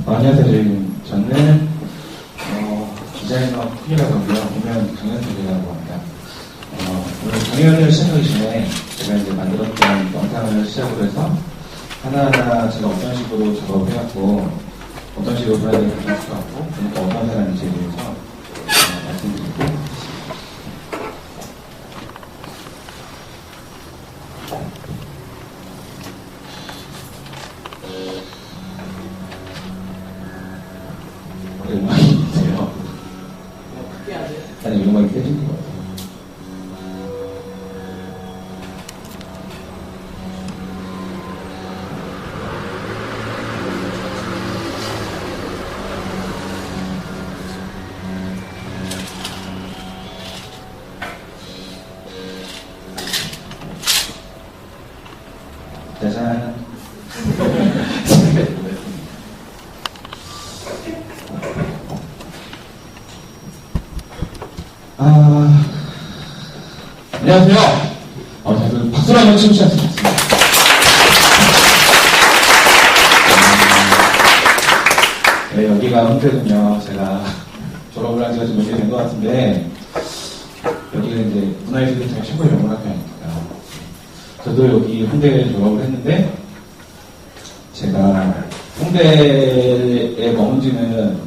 안녕하세요. 저는 디자이너 쿤이라고 하고요. 보면 정현석이라고 합니다. 오늘 강연을 시작하기 전에 제가 이제 만들었던 영상을 시작으로 해서 하나하나 제가 어떤 식으로 작업을 해왔고 어떤 식으로 브랜드를 가져올 것 같고 그러니까 어떤 사람인지에 대해서 말씀드리고 음악이 있어요. 아니, 음악이 깨진 것 같아요. 짜잔. 안녕하세요. 저는 박수로 한번 쳐주셨으면 좋겠습니다. 네, 여기가 홍대군요. 제가 졸업을 한 지가 좀 몇 년 된 것 같은데, 여기는 이제 문화예술대학교 최고의 명문학교니까. 저도 여기 홍대에 졸업을 했는데, 제가 홍대에 머문 지는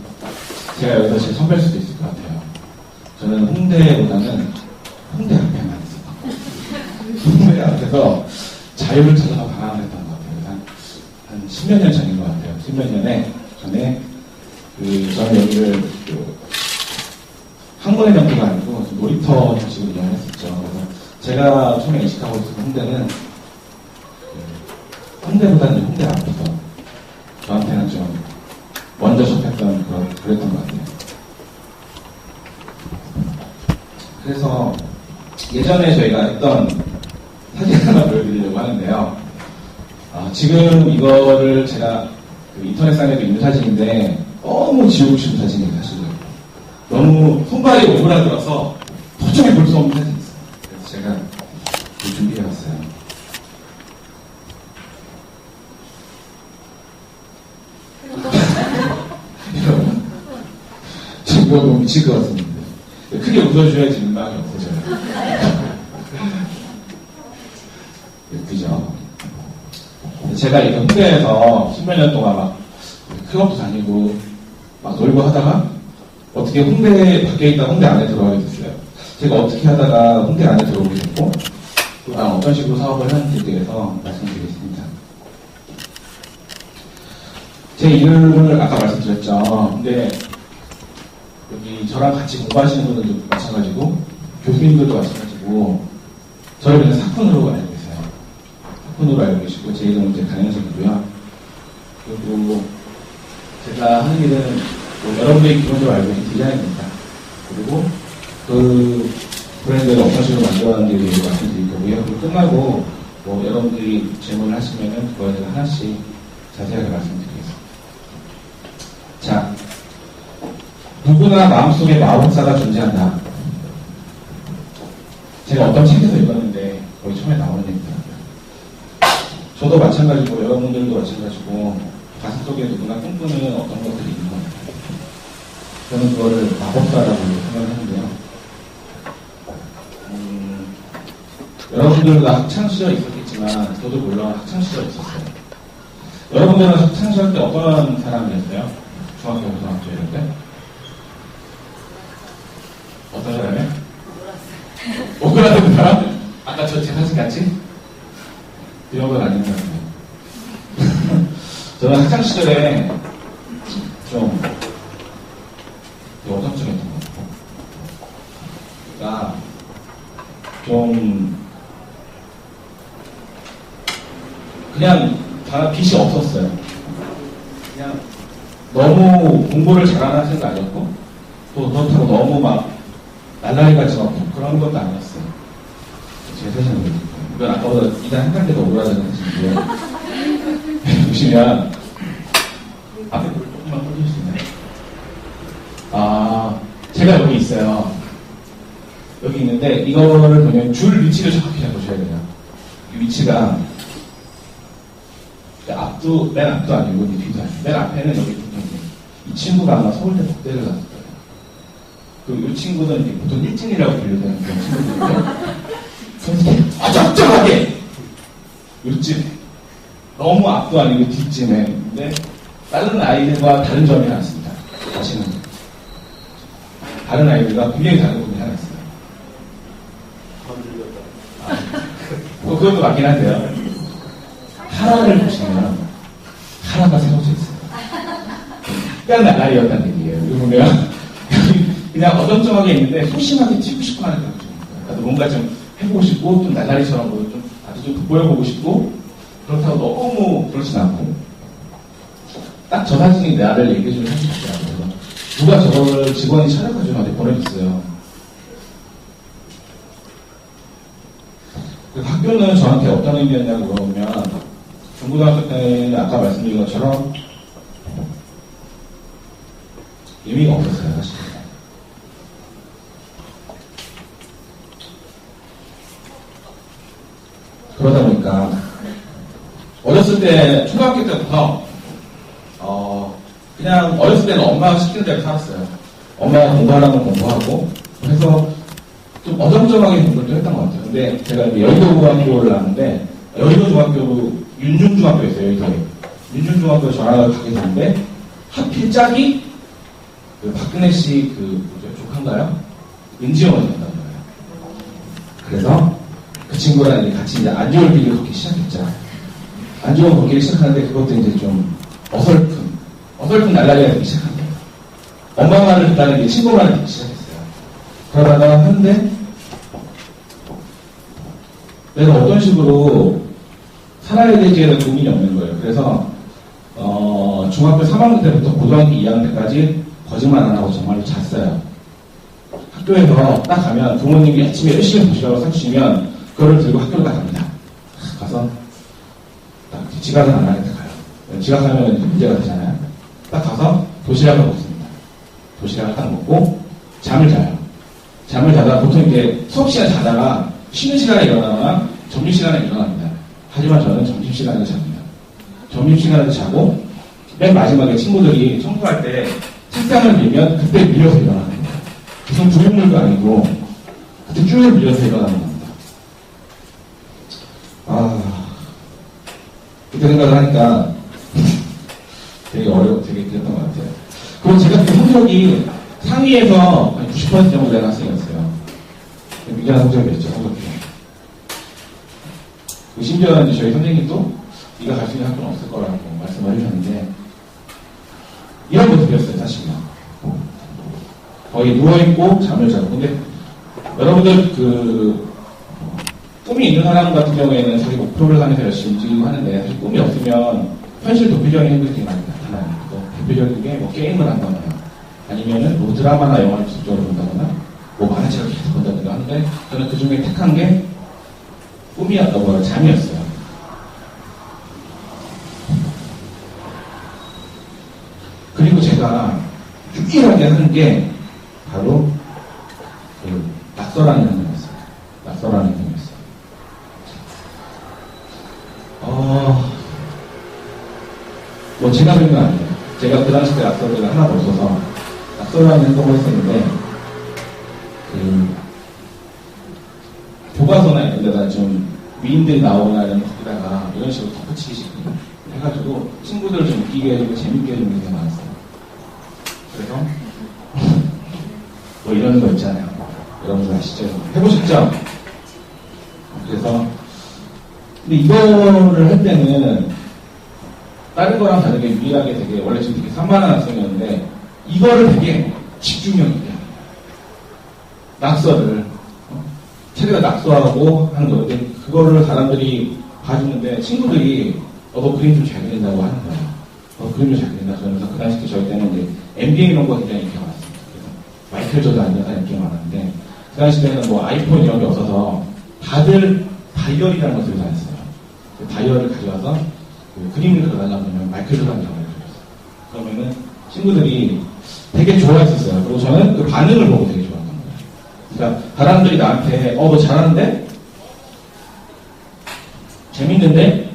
제가 여기서 제일 선배일 수도 있을 것 같아요. 저는 홍대보다는 홍대 앞에만 있었던 것 같아요. 홍대 앞에서 자유를 찾아서 방황을 했던 것 같아요. 한 10몇 년 전인 것 같아요. 10몇 년에 전에 저는 여기를 학문의 명도가 아니고 놀이터 형식으로 이용을 했었죠. 그래서 제가 처음에 인식하고 있었던 홍대는 홍대보다는 홍대 앞에서 저한테는 좀 먼저 접했던 그랬던 것 같아요. 그래서 예전에 저희가 했던 사진 하나 보여드리려고 하는데요. 지금 이거를 제가 인터넷상에도 있는 사진인데 너무 지우고 싶은 사진이에요, 사실은. 너무 손발이 오그라들어서 도저히 볼 수 없는 사진이 있어요. 그래서 제가 준비해왔어요. 지금 이거 너무 미칠 것 같습니다. 크게 웃어줘야지 음악이 없어져요. 그죠? 제가 이렇게 홍대에서 10몇 년 동안 막 클럽도 다니고 막 놀고 하다가 어떻게 홍대 밖에 있다 홍대 안에 들어가게 됐어요. 제가 어떻게 하다가 홍대 안에 들어오게 됐고 또 어떤 식으로 사업을 하는지에 대해서 말씀드리겠습니다. 제 이름을 아까 말씀드렸죠. 근데 여기 저랑 같이 공부하시는 분들도 마찬가지고 교수님들도 마찬가지고 저를 그냥 사건으로 알고 계세요. 사건으로 알고 계시고 제 이름은 이제 강현석이고요. 그리고 제가 하는 일은 여러분들이 기본적으로 알고 있는 디자인입니다. 그리고 그 브랜드를 어떤 식으로 만들어가는지에 대해서 말씀드릴 거고요. 그리고 끝나고 여러분들이 질문을 하시면은 그거에 대해서 하나씩 자세하게 말씀드리겠습니다. 자, 누구나 마음속에 마법사가 존재한다. 제가 어떤 책에서 읽었는데 거기 처음에 나오는 얘기더라고요. 저도 마찬가지고 여러분들도 마찬가지고 가슴속에 누구나 꿈꾸는 어떤 것들이 있는 것 같아요. 저는 그거를 마법사라고 생각하는데요. 여러분들도 학창시절 있었겠지만 저도 물론 학창시절 있었어요. 여러분들은 학창시절 때 어떤 사람이었어요? 중학교, 고등학교 이럴 때? 어떤 사람이요? 오그라드는 사람? 아까 제 사진 같이? 이런 건 아닌 것 같아요. 저는 학창시절에 좀 여성적이었던 것 같아요. 그러니까 좀 그냥 다 빛이 없었어요. 그냥 너무 공부를 잘하는 학생도 아니었고 또 그렇다고 너무 막 날라리같이 막 그런 것도 아니었어요. 제 사진은 이건 아까보다 2단 한 단계 더 오그라드는 사진이고요. 보시면 앞에 물 조금만 꺼줄 수 있나요? 제가 여기 있어요. 여기 있는데 이거를 보면 줄 위치를 정확히 잡으셔야 돼요. 이 위치가 앞도 맨 앞도 아니고 뒤도 아니고 맨 앞에는 여기 붙어있는 이 친구가 아마 서울대 국대를 갔을 거예요. 이 친구는 이제 보통 일진이라고 불리는 그런 친구들인데, 선생님, 어정쩡하게! 요쯤, 너무 앞도 아니고 뒷쯤에. 근데, 다른 아이들과 다른 점이 하나 있습니다. 다시는. 다른 아이들과 굉장히 다른 부분이 하나 있어요. 그것도 맞긴 한데요. 하나를 보시면, 하나가 세워져 있어요. 약간 나날이었다는 얘기예요. 이거 보면, 그냥 어정쩡하게 있는데 소심하게 튀고 싶고 하는 거죠. 나도 뭔가 좀 해보고 싶고, 좀 나날이처럼 좀, 나도 좀 돋보여보고 싶고, 그렇다고 너무 그렇진 않고, 딱 저 사진이 나를 얘기해주는 사진이 있더라고요. 누가 저거를 직원이 촬영해주고 저한테 보내줬어요. 학교는 저한테 어떤 의미였냐고 물어보면, 중고등학교 때는 아까 말씀드린 것처럼 의미가 없었어요, 사실. 그러다 보니까 어렸을 때 초등학교 때부터 그냥 어렸을 때는 엄마가 시키는 대로 살았어요. 엄마가 공부하라면 공부하고 그래서 좀 어정쩡하게 공부를 했던 것 같아요. 근데 제가 여의도 고등학교를 나왔는데 여의도 중학교로 윤중중학교였어요. 여의도에 윤중중학교에 전학을 가게 됐는데 하필 짝이 그 박근혜 씨 조카인가요? 은지영을 된다는 거예요. 그래서 그 친구랑 이제 같이 이제 안지월길을 걷기 시작했죠. 안지월 걷기를 시작하는데 그것도 이제 좀 어설픈 날라리가 되기 시작한 거예요. 엄마 말을 듣다는 게 친구 말을 듣기 시작했어요. 그러다가 하는데 내가 어떤 식으로 살아야 될지에 대한 고민이 없는 거예요. 그래서 중학교 3학년 때부터 고등학교 2학년 때까지 거짓말 안 하고 정말로 잤어요. 학교에서 딱 가면 부모님이 아침에 열심히 도시락을 사주시면 그거를 들고 학교로 갑니다. 가서 딱 지각은 안 하겠다 가요. 지각하면 문제가 되잖아요. 딱 가서 도시락을 먹습니다. 도시락을 딱 먹고 잠을 자요. 잠을 자다가 보통 이제 수업 시간 자다가 쉬는 시간에 일어나거나 점심 시간에 일어납니다. 하지만 저는 점심 시간에 잡니다. 점심 시간에 자고 맨 마지막에 친구들이 청소할 때 책상을 밀면 그때 밀려서 일어나는 거예요. 무슨 부유물도 아니고 그때 쭉 밀려서 일어나는 겁니다. 그때 생각을 하니까 되게 되게 그랬던 것 같아요. 그리고 제가 그 성적이 상위에서 90% 정도 되는 학생이었어요. 미개한 성적이었죠, 성적이. 심지어 이제 저희 선생님도 네가 갈 수 있는 학교는 없을 거라고 말씀을 해주셨는데, 이런 모습이었어요, 사실은. 거의 누워있고 잠을 자고. 근데 여러분들 꿈이 있는 사람 같은 경우에는 자기 목표를 향해서 열심히 움직이고 하는데, 사실 꿈이 없으면 현실 도피적인 행동이 많이 나타나요. 대표적인 게 뭐 게임을 한다거나, 아니면은 뭐 드라마나 영화를 직접적으로 본다거나, 뭐 만화책을 계속 본다든가 하는데, 저는 그 중에 택한 게 잠이었어요. 그리고 제가 유일하게 하는 게 바로 낙서라는 행동이었어요. 낙서라는 행동이었어요. 뭐 제가 그런 건 아니에요. 제가 그 당시 때 낙서를 하나도 없어서 낙서라는 행동을 했었는데, 교과서나 이런 데다 좀 위인들이 나오거나 이런 거기다가 이런 식으로 덧붙이기 해가지고 친구들을 좀 웃기게 해주고 재밌게 해주는 게 많았어요. 그래서 뭐 이런 거 있잖아요. 여러분들 아시죠? 해보셨죠? 그래서 근데 이거를 할 때는 다른 거랑 다르게 유일하게 되게 원래 지금 되게 산만한 학생이었는데 이거를 되게 집중력 있게 합니다. 낙서를 책에다 낙서하고 하는 거예요. 그거를 사람들이 봐주는데 친구들이 너 그림 좀 잘 그린다고 하는 거예요. 너 그림 좀 잘 그린다. 그러면서 그 당시 때 저희 때는 이제 NBA 이런 거 굉장히 인기가 많았습니다. 그래서 마이클 조던 이런 사람 인기가 많았는데 그 당시 때는 뭐 아이폰 이런 게 없어서 다들 다이어리라는 것을 다녔어요. 그 다이어리를 가져와서 그 그림을 그려달라고 하면 마이클 조던 이라고 그렸어요. 그러면은 친구들이 되게 좋아했었어요. 그리고 저는 그 반응을 보고 되게 좋아했던 거예요. 그러니까 사람들이 나한테 너 잘하는데? 재밌는데?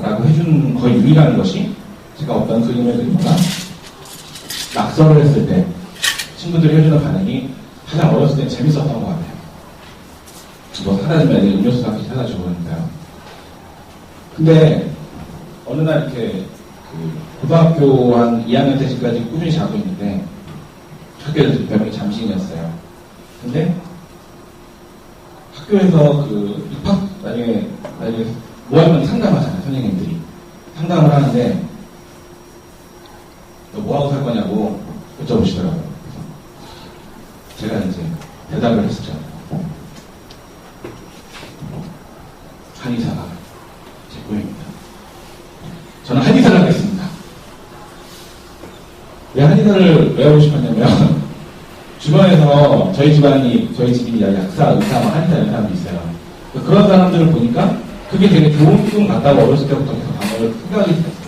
라고 해주는 거의 유일한 것이 제가 어떤 그림을 그리거나 낙서를 했을 때 친구들이 해주는 반응이 가장 어렸을 때 재밌었던 것 같아요. 뭐 사다 주면 음료수 같은 사다 주고 그러니까요. 근데 어느 날 이렇게 고등학교 한 2학년 때까지 꾸준히 자고 있는데 학교에서 별명이 잠신이었어요. 근데 학교에서 입학 나중에 모아면 상담하잖아요. 선생님들이 상담을 하는데 너 뭐하고 살 거냐고 여쭤보시더라고요. 제가 이제 대답을 했었죠. 한의사가 제 꿈입니다. 저는 한의사를 하겠습니다. 왜 한의사를 왜 하고 싶었냐면 주변에서 저희 집이 약사, 의사, 한의사 이런 사람도 있어요. 그런 사람들을 보니까 그게 되게 좋은 꿈 같다고 어렸을 때부터 계속 생각이 들었어요.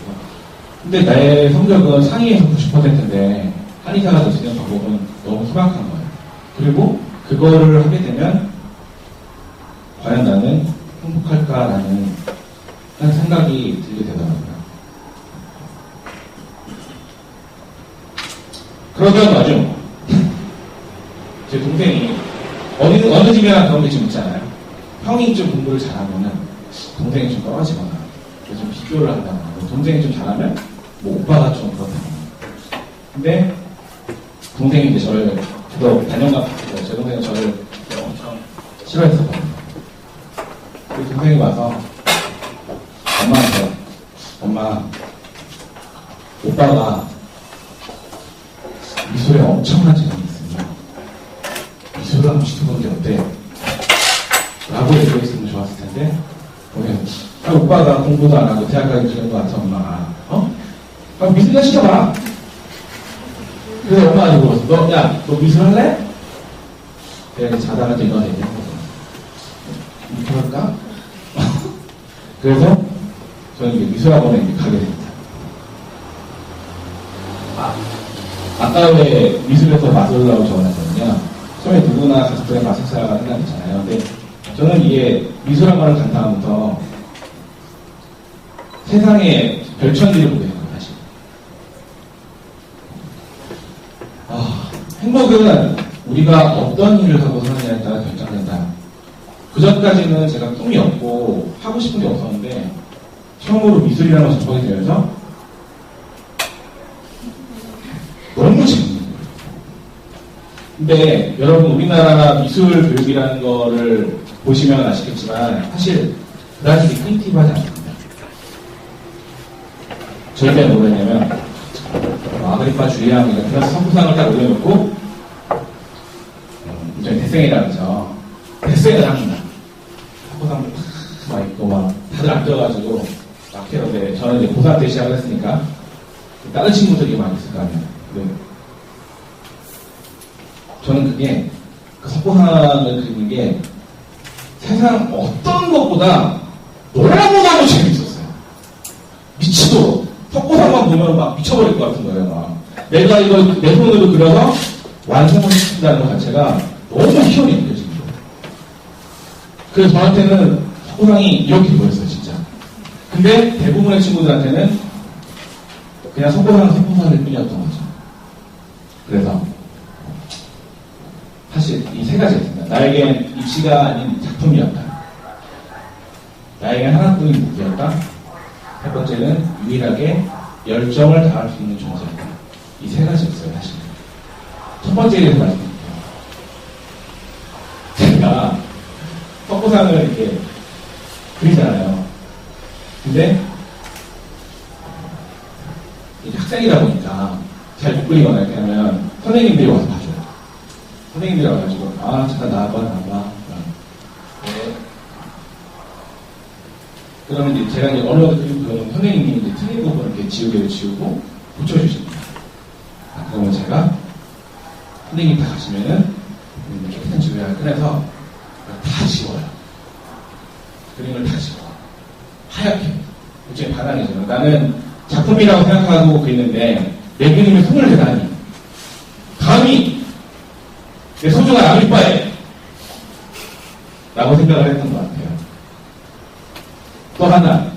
근데 나의 성적은 상위에서 90%인데 한의사가 될 수 있는 방법은 너무 희박한 거예요. 그리고 그거를 하게 되면 과연 나는 행복할까라는 생각이 들게 되더라고요. 그러던 와중 제 동생이 어느 집이나 그런 게 좀 있잖아요. 형이 좀 공부를 잘하면은 동생이 좀 떨어지거나 좀 비교를 한다거나 동생이 좀 잘하면 뭐 오빠가 좀 그렇다거나. 근데 동생이 이제 저도 단연간 봤어요. 제 동생은 저를 엄청 싫어했었거든요. 그 동생이 와서 엄마한테 엄마 오빠가 미술에 엄청난 재능이 있으면 미술을 한번 시켜보는 게 어때? 라고 얘기했으면 좋았을 텐데 오빠가 공부도 안 하고 대학까지 들은 것 같아 엄마가 그럼 미술이나 시켜봐. 그래서 엄마가 물었어. 너 미술 할래? 내가 자다가 또 이런 얘기를 했거든. 이렇게 할까? 그래서 저는 이제 미술학원에 가게 됩니다. 아까 왜 미술에서 마술라고 적어놨거든요. 처음에 누구나 가족들의 마술사가 생각했잖아요. 근데 저는 이게 미술학원을 간 다음부터 세상의 별천지를 보게 된 거예요, 사실. 행복은 우리가 어떤 일을 하고 사느냐에 따라 결정된다. 그전까지는 제가 꿈이 없고 하고 싶은 게 없었는데 처음으로 미술이라는 걸 접하게 되면서 너무 재밌는 거예요. 근데 여러분 우리나라 미술 교육이라는 거를 보시면 아시겠지만 사실 그다지 크리에이티브하지 않습니다. 저희 때는 뭐였냐면 아그리파 주리앙 그래서 선구상을 딱 올려놓고 저희 대생이라 그러죠. 대생을 합니다. 선구상 막 있고 막 다들 앉아가지고 막 해요. 저는 이제 고3 때 시작을 했으니까 다른 친구들이 많이 있을 거 아니에요. 저는 그게 그 석고상을 그리는 게 세상 어떤 것보다 너무너무 재밌었어요. 미치도록 석고상만 보면 막 미쳐버릴 것 같은 거예요. 막. 내가 이걸 내 손으로 그려서 완성을 시킨다는 것 자체가 너무 희열이 느껴지는 거예요. 그래서 저한테는 석고상이 이렇게 보였어요, 진짜. 근데 대부분의 친구들한테는 그냥 석고상일 뿐이었던 거죠. 그래서 사실 이 세 가지가 있습니다. 나에겐 입시가 아닌 작품이었다. 나에겐 하나뿐인 무기였다. 첫 번째는 유일하게 열정을 다할 수 있는 존재였다. 이 세 가지였어요, 사실. 첫 번째에 대해서 말씀드릴게요. 제가 석고상을 이렇게 그리잖아요. 근데 학생이다 보니까 잘 못 그리거나 이렇게 하면 선생님들이 와서 봐줘요. 선생님들이 와가지고 잠깐 나와봐. 네. 그러면 이제 제가 이제 어느 정도 그리고 선생님이 이제 틀린 부분을 이렇게 지우고 고쳐주십니다. 그러면 제가 선생님 다 가시면은 깨끗한 지우개를 꺼내서 다 지워요. 그림을 다 지워. 하얗게. 일종의 반항이죠. 나는 작품이라고 생각하고 그리는데 내 그림에 손을 대다니 감히 내 소중한 아밀바에 라고 생각을 했던 것 같아요. 또 하나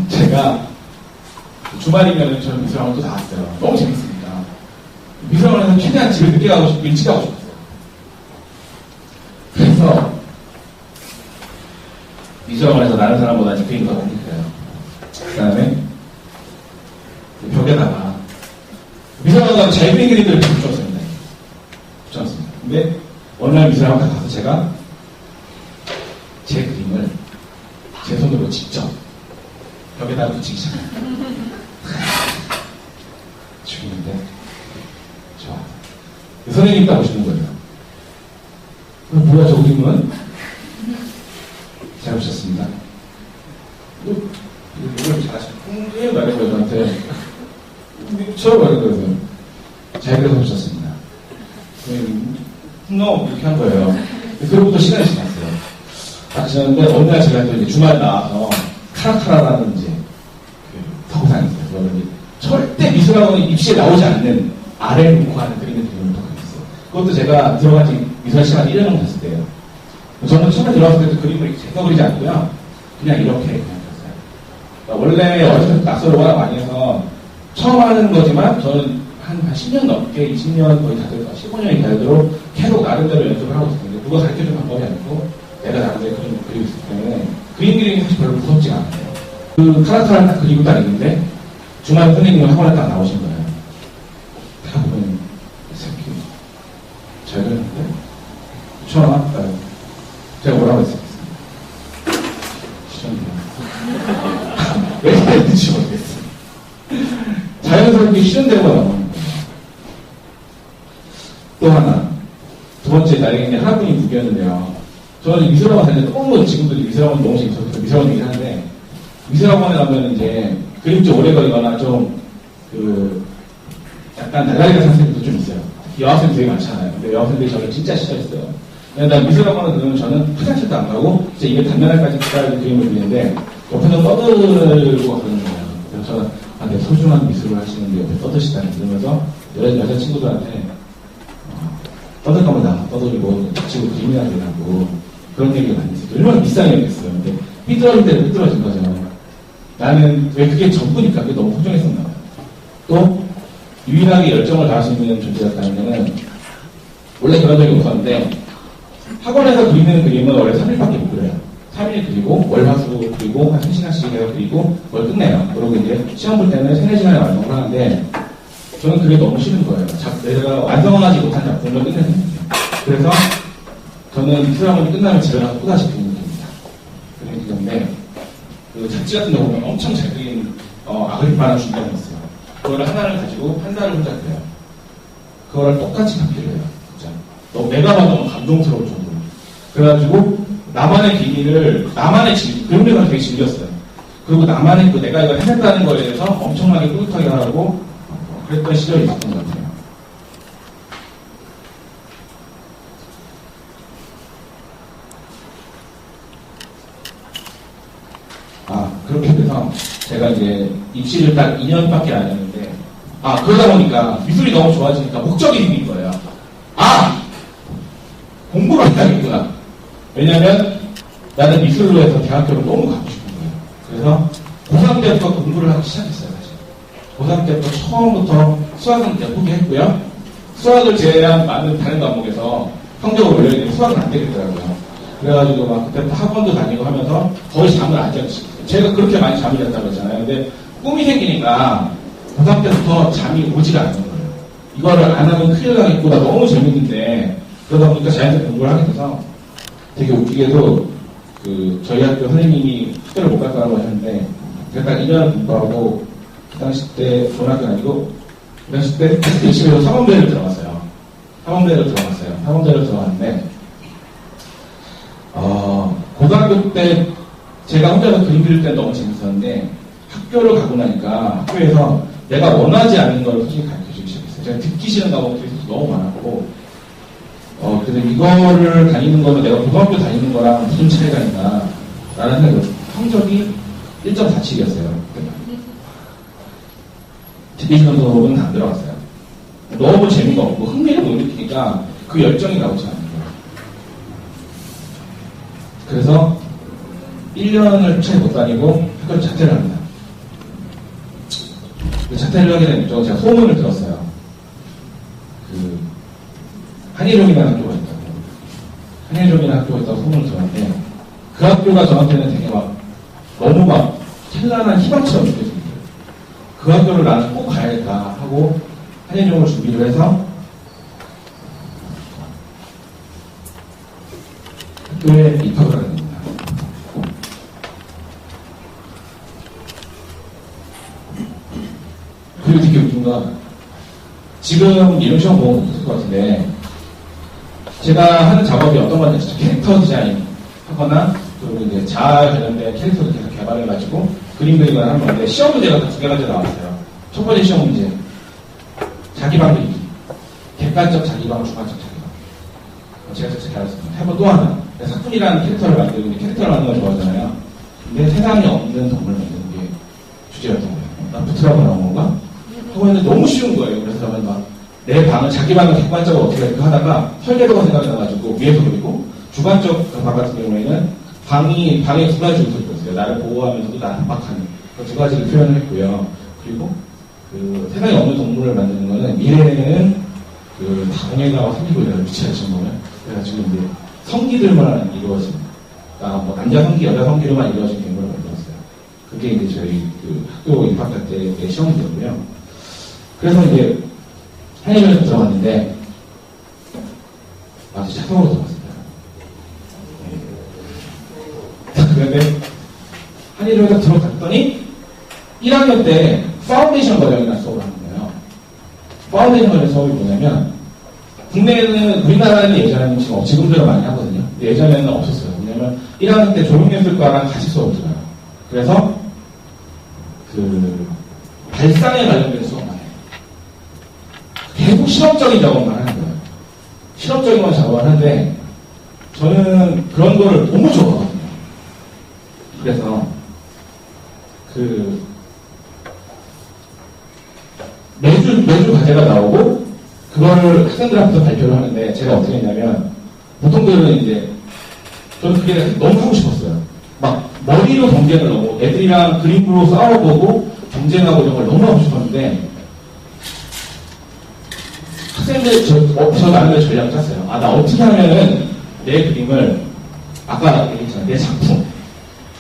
제가 주말이면 저는 미술학원도 나왔어요. 너무 재밌습니다. 미술학원에서 최대한 집에 늦게 가고 싶고 일찍 가고 싶었어요. 그래서 미술학원에서 나는 사람보다 그림이 더 옮겼어요. 그 다음에 벽에다가 미술학원 잘 그린 그림들을 붙였습니다. 붙였습니다. 근데 어느 날 미술학원 가서 제가 제 그림을 제 손으로 직접 벽에다가 붙이기 시작해요. 죽이는데 좋아. 선생님이 딱 오시는 거예요. 뭐야 저 그림은? 잘 오셨습니다. 이걸 잘하시는 게 말해줘요 저한테. 처음 말해줘요. 잘 그려서 오셨습니다. 이렇게 한 거예요. 그로부터 시간이 지났어요. 딱 지났는데 어느 날 제가 또 이제 주말에 나와서 카라카라라는 이제 성상이 있어요. 그거는 절대 미술학원에 입시에 나오지 않는 아래를 놓고 하는 그림을 그렸어요. 그것도 제가 들어간 지 미술 시간이 1년 정도 됐을 때예요. 저는 처음에 들어왔을 때도 그림을 제가 그리지 않고요. 그냥 이렇게 그냥 그렸어요. 그러니까 원래 어렸을 때 낙서를 워낙 많이 해서 처음 하는 거지만 저는 한 10년 넘게 20년 거의 다 돼서 15년이 되도록 계속 나름대로 연습을 하고 있었는데 누가 가르쳐준 방법이 아니고 내가 나름대로 그림을 그리고 있기 때문에 그림 그리는 게 사실 별로 무섭지가 않아요. 그 카라카라를 딱 그리고 딱 있는데 주말 선생님은 학원에 딱 나오신 거예요. 딱 보면 이 새끼 잘 그렸는데 추천하? 제가 뭐라고 했습니다. 시전이야. 왜 그랬는지 모르겠어요. 자연스럽게 시전되고 나오는 거예요. 또 하나 두 번째 나에게 하나뿐인 무기였는데요. 저는 미술학원 다닐 때 너무 지금도 미술학원 너무 재밌어서 미술학원 얘기를 하는데 미술학원에 가면 이제 그림 좀 오래 걸리거나 좀 약간 날라리가 선생님도 좀 있어요. 여학생 되게 많잖아요. 근데 여학생들이 저를 진짜 싫어했어요. 난 미술학원에 들으면 저는 화장실도 안 가고 진짜 입에 단면할까지 기다리는 그림을 그리는데 옆에서 떠들고 하는 거예요. 그래서 저는 내 소중한 미술을 하시는데 옆에 떠드시다니 그러면서 여자친구들한테 떠들 거면 나 떠들고 지금 그림이나 그리라고 그런 얘기를 많이 했어요. 얼마나 비싼 얘기였어요. 근데 삐뚤어진 대로 삐뚤어진 거죠. 나는 왜 그게 전부니까 그게 너무 소중했었나 봐요. 또 유일하게 열정을 다할 수 있는 존재였다면 원래 그런 적이 없었는데 학원에서 그리는 그림은 원래 3일밖에 못 그려요. 3일 그리고 월화수 그리고 한 3시간씩 해서 그리고 그걸 끝내요. 그리고 이제 시험 볼 때는 3, 4시간에 완성을 하는데 저는 그게 너무 싫은 거예요. 내가 완성하지 못한 작품을 끝내는 거예요. 그래서 저는 미술학원이 끝나면 집에 가서 또다시 그리는 겁니다. 그리는 건데 그 잡지 같은 데 보면 엄청 잘 그린 아그리파라는 주인공이 있어요. 그걸 하나를 가지고 한 달을 혼자 그려요. 그거를 똑같이 카피를 해요. 진짜. 너무 내가 봐도 너무 감동스러울 정도로. 그래가지고 나만의 기기를 나만의 그런 데가 되게 즐겼어요. 그리고 나만의 내가 이걸 해냈다는 거에 대해서 엄청나게 뿌듯하게 하고 그랬던 시절이 있었던 것 같아요. 그렇게 돼서 제가 이제 입시를 딱 2년밖에 안 했는데 그러다 보니까 미술이 너무 좋아지니까 목적이 생긴 거예요. 공부를 해야겠구나. 왜냐면 나는 미술로 해서 대학교를 너무 가고 싶은 거예요. 그래서 고3 때부터 공부를 하기 시작했어요. 사실 고3 때부터 처음부터 수학은 그냥 포기했고요. 수학을 제외한 많은 다른 과목에서 성적을 올려야 되는데 수학은 안 되겠더라고요. 그래가지고 막 그때부터 학원도 다니고 하면서 거의 잠을 안 자고 제가 그렇게 많이 잠이 잤다고 했잖아요. 근데 꿈이 생기니까 고3 때부터 잠이 오지가 않는 거예요. 이거를 안 하면 큰일 나겠구나. 너무 재밌는데 그러다 보니까 자연스럽게 공부를 하게 돼서 되게 웃기게도 저희 학교 선생님이 학교를 못 갈 거라고 하셨는데 제가 딱 2년을 공부하고 그 당시 때 좋은 학교 아니고 그 당시 때 열심히 해서 사범대를 들어갔어요. 사범대를 들어갔는데 고등학교 때 제가 혼자서 그림 그릴 때 너무 재밌었는데 학교를 가고 나니까 학교에서 내가 원하지 않는 걸 솔직히 가르쳐주기 시작했어요. 제가 듣기 싫은 과목들이 너무 많았고 그래서 이거를 다니는 거는 내가 고등학교 다니는 거랑 무슨 차이가 있나 라는 생각이 성적이 1.47이었어요. 듣기 싫은 수업은 안 들어갔어요. 너무 재미가 없고 흥미를 못 느끼니까 그 열정이 나오지 않는 거예요. 그래서 1년을 채 못 다니고 학교를 자퇴를 합니다. 자퇴를 하게 되니까 제가 소문을 들었어요. 한예종이라는 학교가 있다고. 한예종이라는 학교가 있다고 소문을 들었는데, 그 학교가 저한테는 되게 막, 너무 막, 찬란한 희망처럼 느껴집니다. 그 학교를 나는 꼭 가야겠다 하고, 한예종을 준비를 해서, 학교에 입학을 하게 됩니다. 그리고 되게 웃긴 건, 지금 이런 시험 보면 못했을 것 같은데, 제가 하는 작업이 어떤 건지 캐릭터 디자인 하거나, 그리고 이제 자아 관련된 캐릭터를 계속 개발해가지고, 그림 그리거나 하는 건데, 시험 문제가 두 가지 나왔어요. 첫 번째 시험 문제. 자기방 그리기. 객관적 자기방, 주관적 자기방. 제가 진짜 잘했습니다. 해보 또 하나. 사꾼이라는 캐릭터를 만들고, 캐릭터를 만드는 거 좋아하잖아요. 근데 세상에 없는 동물을 만드는 게 주제였던 거예요. 나 부트라고 나온 건가? 하고 했는데 너무 쉬운 거예요. 그래서 저는 막, 내 방을, 자기 방을 객관적으로 어떻게 할까 하다가 설계도가 생각이 나가지고 위에서 그리고, 주관적 방 같은 경우에는 방에 두 가지 요소가 있어요. 나를 보호하면서도 나를 압박하는. 그 두 가지를 표현을 했고요. 그리고, 세상에 없는 동물을 만드는 거는 미래에는 다공해가 생기고 이런 위치하신 거면, 그래가지고 이제 성기들만 이루어진, 뭐 남자 성기, 여자 성기로만 이루어진 괴물을 만들었어요. 그게 이제 저희 학교 입학할 때의 시험이었고요. 그래서 이제 한예종에서 들어갔는데, 아주 자동으로 들어갔습니다. 네. 그런데 한예종에서 들어갔더니 1학년 때 파운데이션 과정이라는 수업을 하는 거예요. 파운데이션 과정 수업이 뭐냐면, 국내에는, 우리나라는 예전에는 지금도 많이 하거든요. 근데 예전에는 없었어요. 왜냐면 1학년 때 조명예술과랑 같이 수업을 들어요. 그래서 발상에 관련된 수업만 해요. 계속 실험적인 작업만 하는 거예요. 실험적인 작업을 하는데, 저는 그런 거를 너무 좋아하거든요. 그래서 매주 과제가 나오고, 그거를 학생들 앞에서 발표를 하는데, 제가 어떻게 했냐면, 보통들은 이제, 저는 그게 너무 하고 싶었어요. 막, 머리로 경쟁을 너무, 애들이랑 그림으로 싸워보고, 경쟁하고 이런 걸 너무 하고 싶었는데, 학생들, 저 나름대로 전략을 짰어요. 나 어떻게 하면은, 내 그림을, 아까 얘기했잖아요. 내 작품.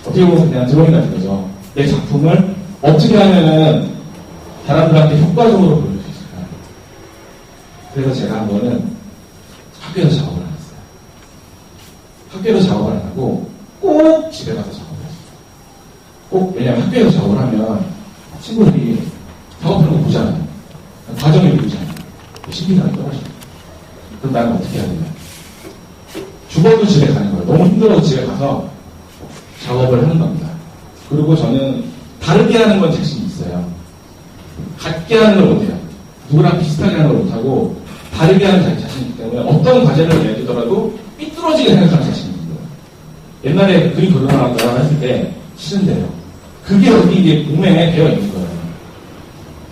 어떻게 보면 그냥 드로잉 같은 거죠. 내 작품을 어떻게 하면은, 사람들한테 효과적으로 보여줄 수 있을까요? 그래서 제가 한 거는 학교에서 작업을 안 했어요. 학교에서 작업을 안 하고 꼭 집에 가서 작업을 했어요. 왜냐면 학교에서 작업을 하면 친구들이 작업하는 거 보잖아요. 과정을 보잖아요. 신비감이 떨어져요. 그럼 나는 어떻게 해야 되냐? 죽어도 집에 가는 거예요. 너무 힘들어도 집에 가서 작업을 하는 겁니다. 그리고 저는 다르게 하는 건 자신이 있어요. 같게 하는 걸 못해요. 누구랑 비슷하게 하는 걸 못하고 다르게 하는 자신이 있기 때문에 어떤 과제를 내주더라도 삐뚤어지게 생각하는 자신이 있는 거예요. 옛날에 그림 그려나가다가 했을 때 싫은데요. 그게 여기 이제 몸에 배어 있는 거예요.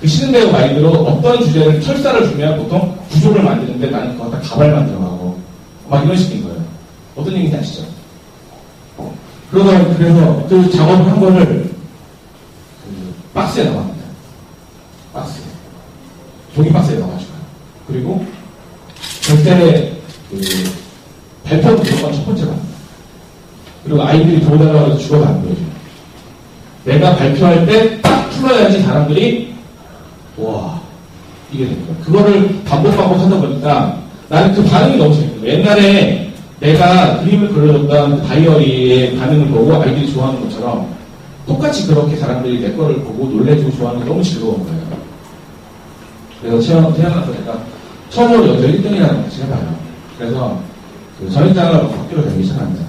그 싫은데요 마인드로 어떤 주제를 철사를 주면 보통 구조를 만드는데 나는 그거 다 가발만 들어가고 막 이런 식인 거예요. 어떤 얘기인지 아시죠? 그래서 그 작업을 한 거를 박스에 넣어갑니다. 박스에. 종이 박스에 넣어가지고요. 그리고 절대 발표는 무조건 첫 번째로 합니다. 그리고 아이들이 보다가 죽어도 안 보여줘요. 내가 발표할 때 딱 풀어야지 사람들이 와 이게 된 거예요. 그거를 반복 하다 보니까 나는 그 반응이 너무 재밌는 거예요. 옛날에 내가 그림을 그려줬던 다이어리의 반응을 보고 아이들이 좋아하는 것처럼 똑같이 그렇게 사람들이 내 거를 보고 놀래주고 좋아하는 게 너무 즐거운 거예요. 그래서 태어나서 제가 처음으로 여기서 1등이라는 걸 해봐요. 그래서 전인장을 학교를 다니기 시작합니다.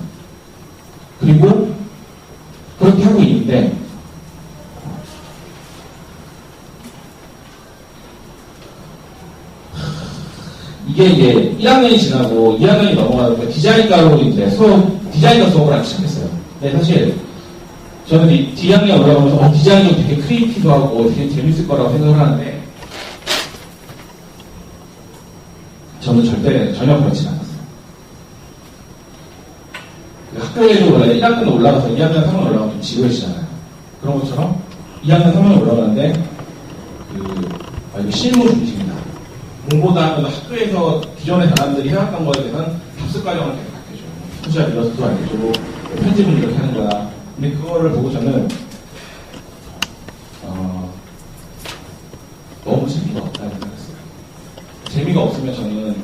그리고 그렇게 하고 있는데 이게 이제 1학년이 지나고 2학년이 넘어가서 디자인과로 이제 디자인과 수업을 하기 시작했어요. 근데 사실 저는 이 D학년에 올라가면서 디자인이 되게 크리에이티브하고 되게 재밌을 거라고 생각을 하는데 저는 전혀 그렇지 않았어요. 학교에도 원래 1학년 올라가서 2학년 3학년 올라가면 좀 지루해지잖아요. 그런 것처럼 2학년 3학년 올라가는데 이거 실무 중심이다. 공보다 하면서 학교에서 기존의 사람들이 해왔던 거에 대해서는 답습 과정을 계속 가르쳐줘요. 소셜 일러스트도 알려주고, 편집은 이렇게 하는 거야. 근데 그거를 보고 저는, 너무 재미가 없다고 생각했어요. 재미가 없으면 저는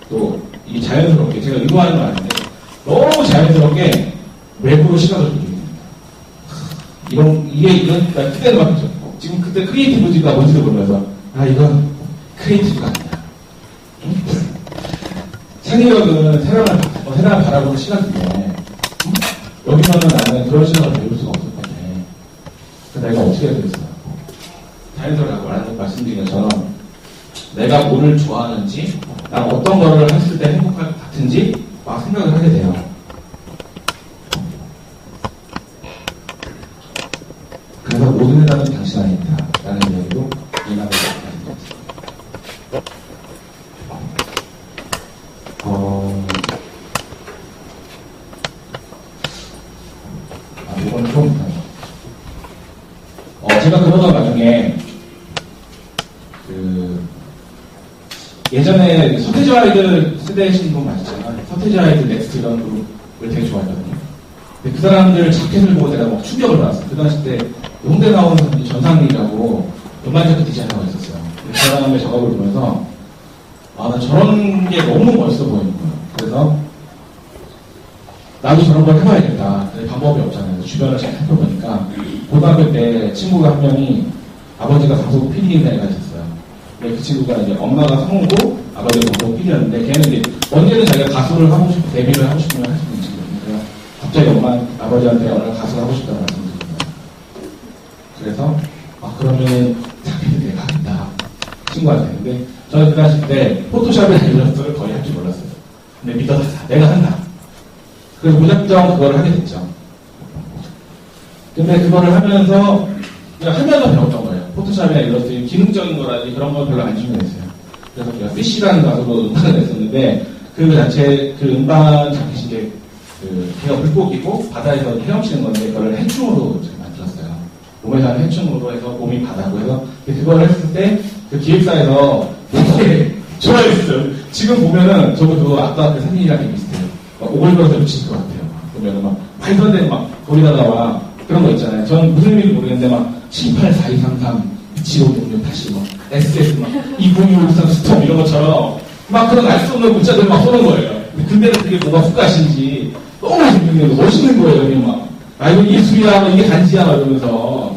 또, 이게 자연스럽게, 제가 의도하는 건 아닌데, 너무 자연스럽게 외부로 시각을 돌리게 됩니다. 그러니까 그때는 말이죠. 지금 그때 크리에이티브지가 뭔지도 모르면서, 이건 크리에이티브가 아니야. 창의력은 세상을 바라보는 시각인데, 여기서는 나는 그런 시각을 배울 수가 없을 것 같아. 그래서 내가 어떻게 해야 되겠어요? 자연스럽게 말씀드린 것처럼, 내가 뭐를 좋아하는지, 난 어떤 거를 했을 때 행복할 것 같은지, 막 생각을 하게 돼요. 그래서 모든 해답은 당신 안에 있다. 라는 이야기로 이해하고 있습니다. 이건 좀, 제가 그러던 와중에, 예전에 서태지 아이들 세대이신 분 맞잖아요. 서태지 아이들 넥스트 이런 그룹을 되게 좋아했거든요. 근데 그 사람들 자켓을 보고 내가 막 충격을 받았어요. 그 당시 때 홍대 나오는 사람이 전상리라고 음반 자켓 디자이너가 있었어요. 그 사람의 작업을 보면서 나 저런 게 너무 멋있어 보이는 거예요. 그래서 나도 저런 걸 해봐야겠다. 근데 방법이 없잖아요. 주변을 잘 살펴보니까 고등학교 때 친구가 한 명이 아버지가 방송 PD인 애가 있었어요. 근데 그 친구가 이제 엄마가 성우고 아버지가 방송 PD였는데 걔는 이제 언제든 자기가 가수를 하고 싶고 데뷔를 하고 싶으면 할 수 있는 친구예요. 갑자기 아버지한테 오늘 가수를 하고 싶다고 말씀드립니다. 그래서 그러면 자기는 내가 하겠다. 친구한테. 근데 저는 그 당시 때 포토샵이나 일러스트를 거의 할 줄 몰랐어요. 근데 믿어서 내가 한다. 그래서 무작정 그걸 하게 됐죠. 근데 그거를 하면서 배웠던 거예요. 포토샵이나 일러스트, 기능적인 거라든지 그런 걸 별로 안 중요했어요. 그래서 제가 피쉬라는 가수로 음반을 냈었는데, 그 자체, 그 음반 자켓이 이제, 걔가 물고기고, 바다에서 헤엄치는 건데, 그걸 해충으로 제가 만들었어요. 몸에서 하는 해충으로 해서 몸이 바다고 해서, 그걸 했을 때, 그 기획사에서 되게 좋아했어요. 지금 보면은, 저도 그거 아까 그 사진이랑 비슷해요. 오글거려서 미칠 것 같아요. 보면은 말도 안 되는 거기다가 그런 거 있잖아요. 전 무슨 의미인지 모르겠는데 784233 2566 다시 SS 202563 스톱 이런 것처럼 그런 알 수 없는 문자들 쏘는 거예요. 근데 그게 뭐가 훅가신지 너무 재밌는 거 멋있는 거예요. 이거 예술이야, 이게 간지야, 이러면서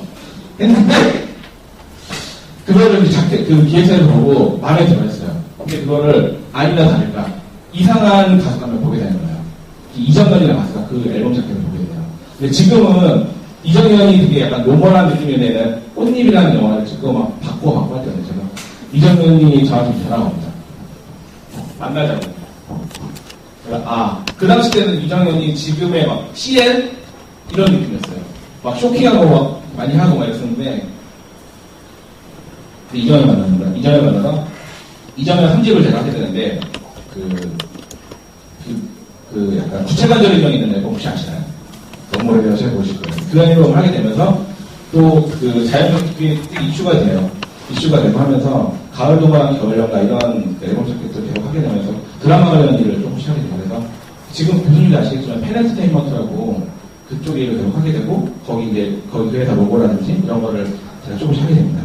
했는데 그거를 그 기획사에서 보고 마음에 들어했어요. 근데 그거를 아니나 다를까 이상한 가수가 한 명 보게 되는 거예요. 이정현이라는 가수가 그 앨범 자켓을 보게 돼요. 근데 지금은 이정현이 되게 약간 노멀한 느낌이 내는 꽃잎이라는 영화를 찍고 바꿔 할 때는 제가 이정현이 저한테 전화가 옵니다. 만나자고. 그 당시 때는 이정현이 지금의 CL 이런 느낌이었어요. 쇼킹하고 많이 하고 이랬었는데 이정현 만납니다. 이정현 만나서 이정현 3집을 제가 하게 되는데 약간 구체관절의 있는 앨범 혹시 아시나요? 너무 오래돼서 보실 거예요. 그 앨범을 하게 되면서 또 자연스럽게 이슈가 돼요. 이슈가 되고 하면서 가을 동안 겨울연가 이런 앨범 자켓도 계속 하게 되면서 드라마 관련 일을 조금씩 하게 되고 그래서 지금 교수님도 아시겠지만 펜엔터테인먼트라고 그쪽 일을 계속 하게 되고 거기 그 회사 로고라든지 이런 거를 제가 조금씩 하게 됩니다.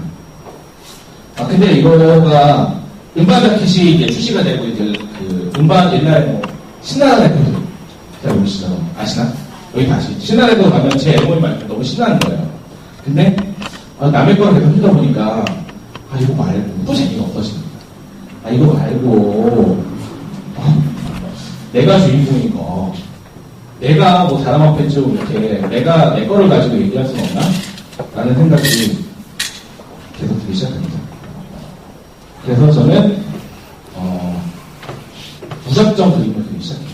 근데 이거가 음반 자켓이 이제 출시가 되고 이제 음반 옛날에 신나는 레코드 잘 모르시죠? 아시나? 여기 다시 신나는 레코드 가면 제 앨범이 너무 신나는 거예요. 근데 남의 거를 계속 듣다 보니까 이거 말고 또 재미가 없어집니다. 이거 말고 내가 주인공인 거 내가 사람 앞에 좀 이렇게 내가 내 거를 가지고 얘기할 수는 없나? 라는 생각이 계속 들기 시작합니다. 그래서 저는 무작정 그림을 그리기 시작해요.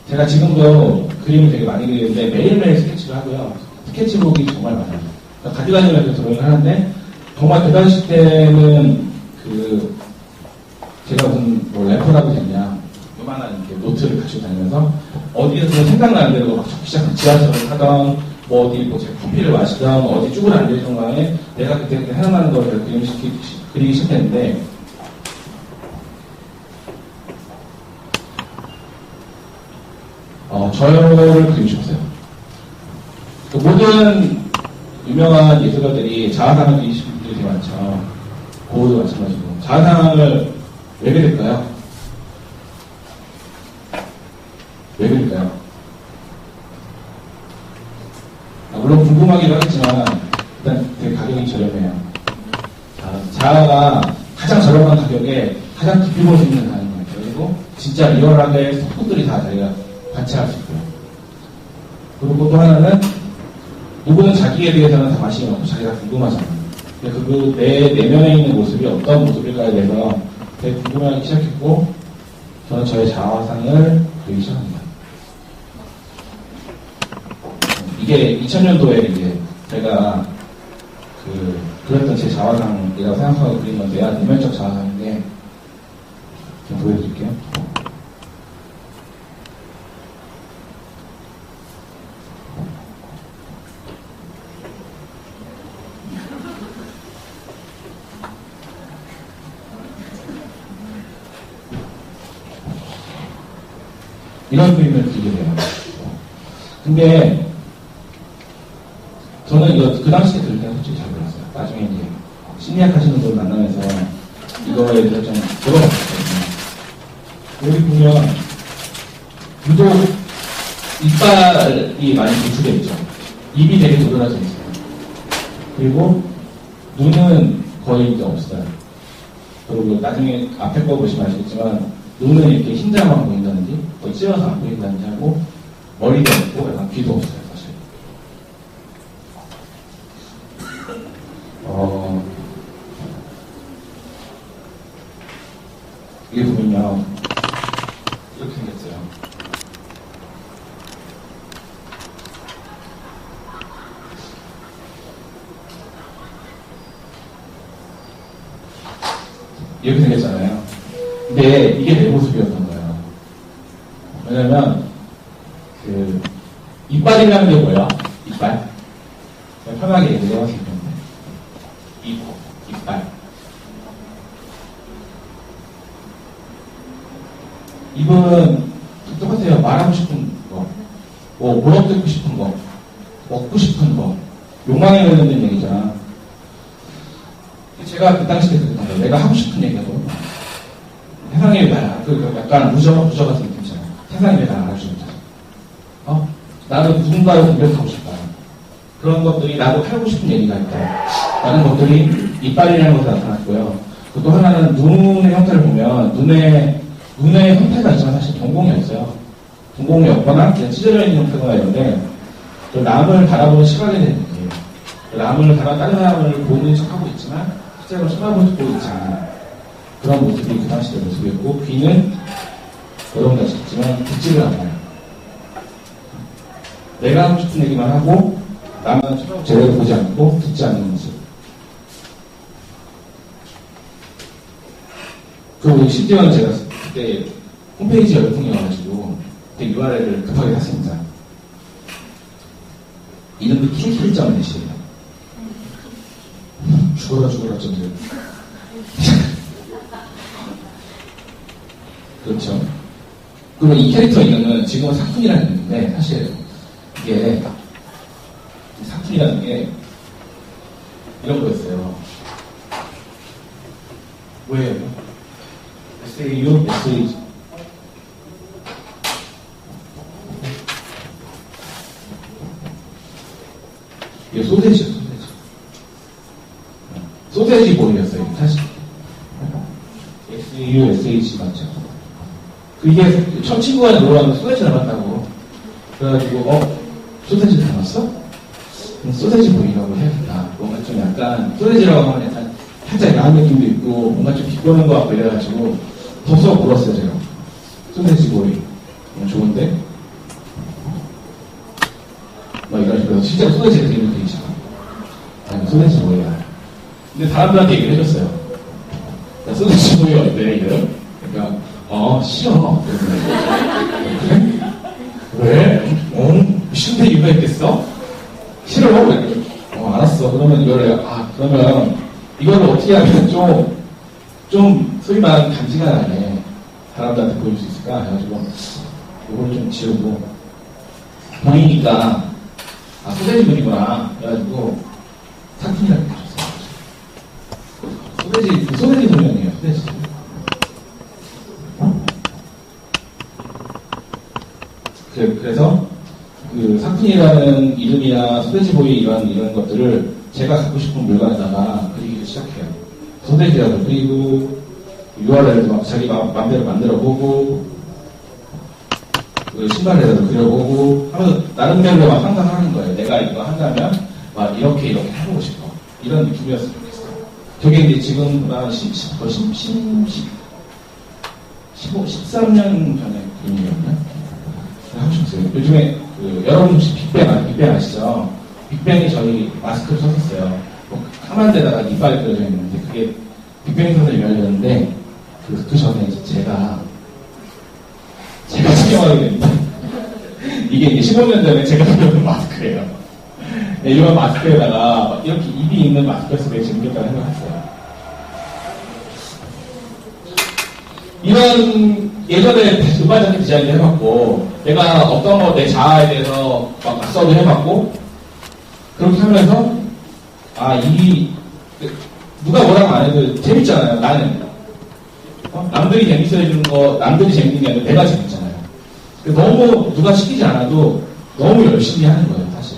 제가 지금도 그림을 되게 많이 그리는데 매일매일 스케치를 하고요. 스케치북이 정말 많아요. 가져다니면서 드로잉을 하는데 정말 그 당시 때는 제가 무슨 래퍼라고 됐냐 요만한 이렇게 노트를 가지고 다니면서 어디에서 생각나는 대로 막 적기 시작한 지하철을 타던 어디 제가 커피를 마시던 어디 쭈그려 앉아있던 간에 내가 그때 생각나는 거를 그리기 시작했는데 저를 그리셨어요. 모든 유명한 예술가들이 자화상을 그리신 분들이 되게 많죠. 고흐도 마찬가지고. 자화상을 왜 그릴까요? 왜 그릴까요? 물론 궁금하기도 하겠지만 일단 되게 가격이 저렴해요. 자화가 가장 저렴한 가격에 가장 깊이 볼 수 있는 가격인 거예요. 그리고 진짜 리얼하게 속도들이 다 저희가 관찰할 수 있고요. 그리고 또 하나는 누구는 자기에 대해서는 다 관심이 없고 자기가 궁금하잖아요. 그 내 내면에 있는 모습이 어떤 모습일까에 대해서 되게 궁금해하기 시작했고 저는 저의 자화상을 그리기 시작합니다. 이게 2000년도에 이제 제가 그렸던 제 자화상이라고 생각하고 그린 건데요. 내면적 자화상인데 좀 보여드릴게요. 이런 그림을 그리게 돼요. 근데 저는 이거 그 당시에 그릴 때는 솔직히 잘 몰랐어요. 나중에 이제 심리학 하시는 분 만나면서 이거에 대해서 좀 물어봤거든요. 여기 보면 유독 이빨이 많이 노출되어 있죠. 입이 되게 도드라져 있어요. 그리고 눈은 거의 이제 없어요. 그리고 나중에 앞에 거 보시면 아시겠지만 눈은 이렇게 흰자만 보인다든지 거의 찌어서 안 보인다든지 하고 머리도 없고 약간 귀도 없어요. 사실. 이게 보면요 이렇게 생겼어요. 이렇게 생겼잖아요. 근데 이게 내 모습이었던 거예요. 왜냐면 이빨이라는 게 뭐야? 이빨? 편하게 얘기해봤을 텐데 이빨. 입은 똑같아요. 말하고 싶은 거, 물어뜯고 싶은 거, 먹고 싶은 거, 욕망에 관련된 얘기잖아. 제가 그 당시에 그랬던 거예요. 내가 하고 싶은 얘기하고 세상에 왜 날, 약간 무저 같은 느낌이잖아요. 세상에 왜 날 알아주지 못하지? 나는 누군가를 공격하고 싶다. 그런 것들이 나도 하고 싶은 얘기가 있다. 라는 것들이 이빨이라는 것에 나타났고요. 또 하나는 눈의 형태를 보면 눈의 형태가 있지만 사실 동공이 없어요. 동공이 없거나 그냥 찢어져 있는 형태가 있는데 남을 바라보는 시각에 대한 얘기예요. 남을 다른 사람을 보는 척하고 있지만 실제로 쳐다보고 있지 않은 그런 모습이 그 당시의 모습이었고 귀는 여러분도 아시겠지만 듣지를 않아요. 내가 하고 싶은 얘기만 하고 나만 제대로 보지 않고 듣지 않는 모습. 그리고 심지어는 제가 그때 홈페이지 열풍이 와가지고 그때 URL을 급하게 샀습니다. 이름도 킹킬점넷이에요. 죽어라 좀. 그렇죠. 그리고 이 캐릭터 이름은 지금은 사쿤이라는 이름인데 사실 이게 사쿤이라는 게 이런 거였어요. 뭐예요? SAU, SH 이게 소세지요, 소세지 보이였어요, 사실. SAU, SH 맞죠? 그게 첫 친구가 놀러 가면 소세지 닮았다고. 그래가지고, 소세지 닮았어? 그럼 소세지 보이라고 해야겠다. 뭔가 좀 약간, 소세지라고 하면 약간 살짝 야한 느낌도 있고, 뭔가 좀 비꼬는 것 같고 이래가지고, 덥석 물었어요, 제가. 소세지 보이. 좋은데? 막 이런 식으로. 실제로 소세지가 되는 게 있잖아. 아니, 소세지 보이야. 근데 사람들한테 얘기를 해줬어요. 야, 소세지 보이 어때? 이래요. 그러니까, 싫어. 그래? 왜? 싫은데 이유가 있겠어? 싫어? 알았어. 그러면 그러면 이거를 어떻게 하면 좀 소위 말하는 간지가 나네. 사람들한테 보여줄 수 있을까? 해가지고, 이걸 좀 지우고, 보이니까 아 소세지 분이구나 그래가지고 사촌이라고 해줬어요. 소세지 소년이에요. 소세지. 그래서 그 사푼이라는 이름이나 소세지보이 이런 것들을 제가 갖고 싶은 물건에다가 그리기를 시작해요. 소세지라도 그리고 URL도 막 자기 마음대로 만들어보고 그 신발에다도 그려보고 하면서 나름대로 막 상상하는 거예요. 내가 이거 한다면 막 이렇게 해보고 싶어. 이런 느낌이었으면 좋겠어요. 저게 이제 지금 한 13년 전에 그림이었나? 하고 싶었어요. 요즘에 여러분 혹시 빅뱅 아시죠? 빅뱅이 저희 마스크를 썼었어요. 까만 데다가 이빨이 그려져 있는데 그게 빅뱅 선생님이 알려줬는데 그 전에 이제 제가 착용하게 됐는데 이게 이제 15년 전에 제가 그려준 마스크예요. 네, 이런 마스크에다가 이렇게 입이 있는 마스크를 되게 재밌겠다고 생각했어요. 이런 예전에 음반자켓 디자인을 해봤고 내가 어떤 거 내 자아에 대해서 막 낙서도 해봤고 그렇게 하면서 누가 뭐라고 안 해도 재밌잖아요. 나는 남들이 재밌어 해주는 거 남들이 재밌는 게 아니라 내가 재밌잖아요. 너무 누가 시키지 않아도 너무 열심히 하는 거예요 사실.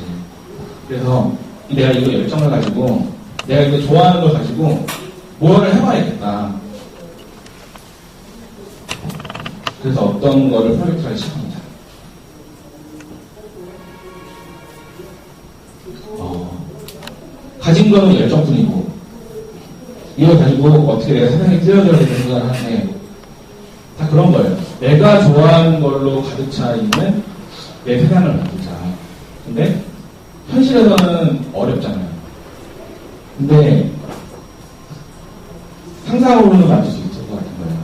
그래서 내가 이거 열정을 가지고 내가 이거 좋아하는 걸 가지고 뭐를 해봐야겠다. 그래서 어떤 거를 프로젝트를 시작합니다. 가진 거는 열정뿐이고 이걸 가지고 어떻게 내가 세상에 뛰어들어야 되는 생각을 하는데 다 그런 거예요. 내가 좋아하는 걸로 가득 차 있는 내 세상을 만들자. 근데 현실에서는 어렵잖아요. 근데 상상으로는 만들 수 있을 것 같은 거예요.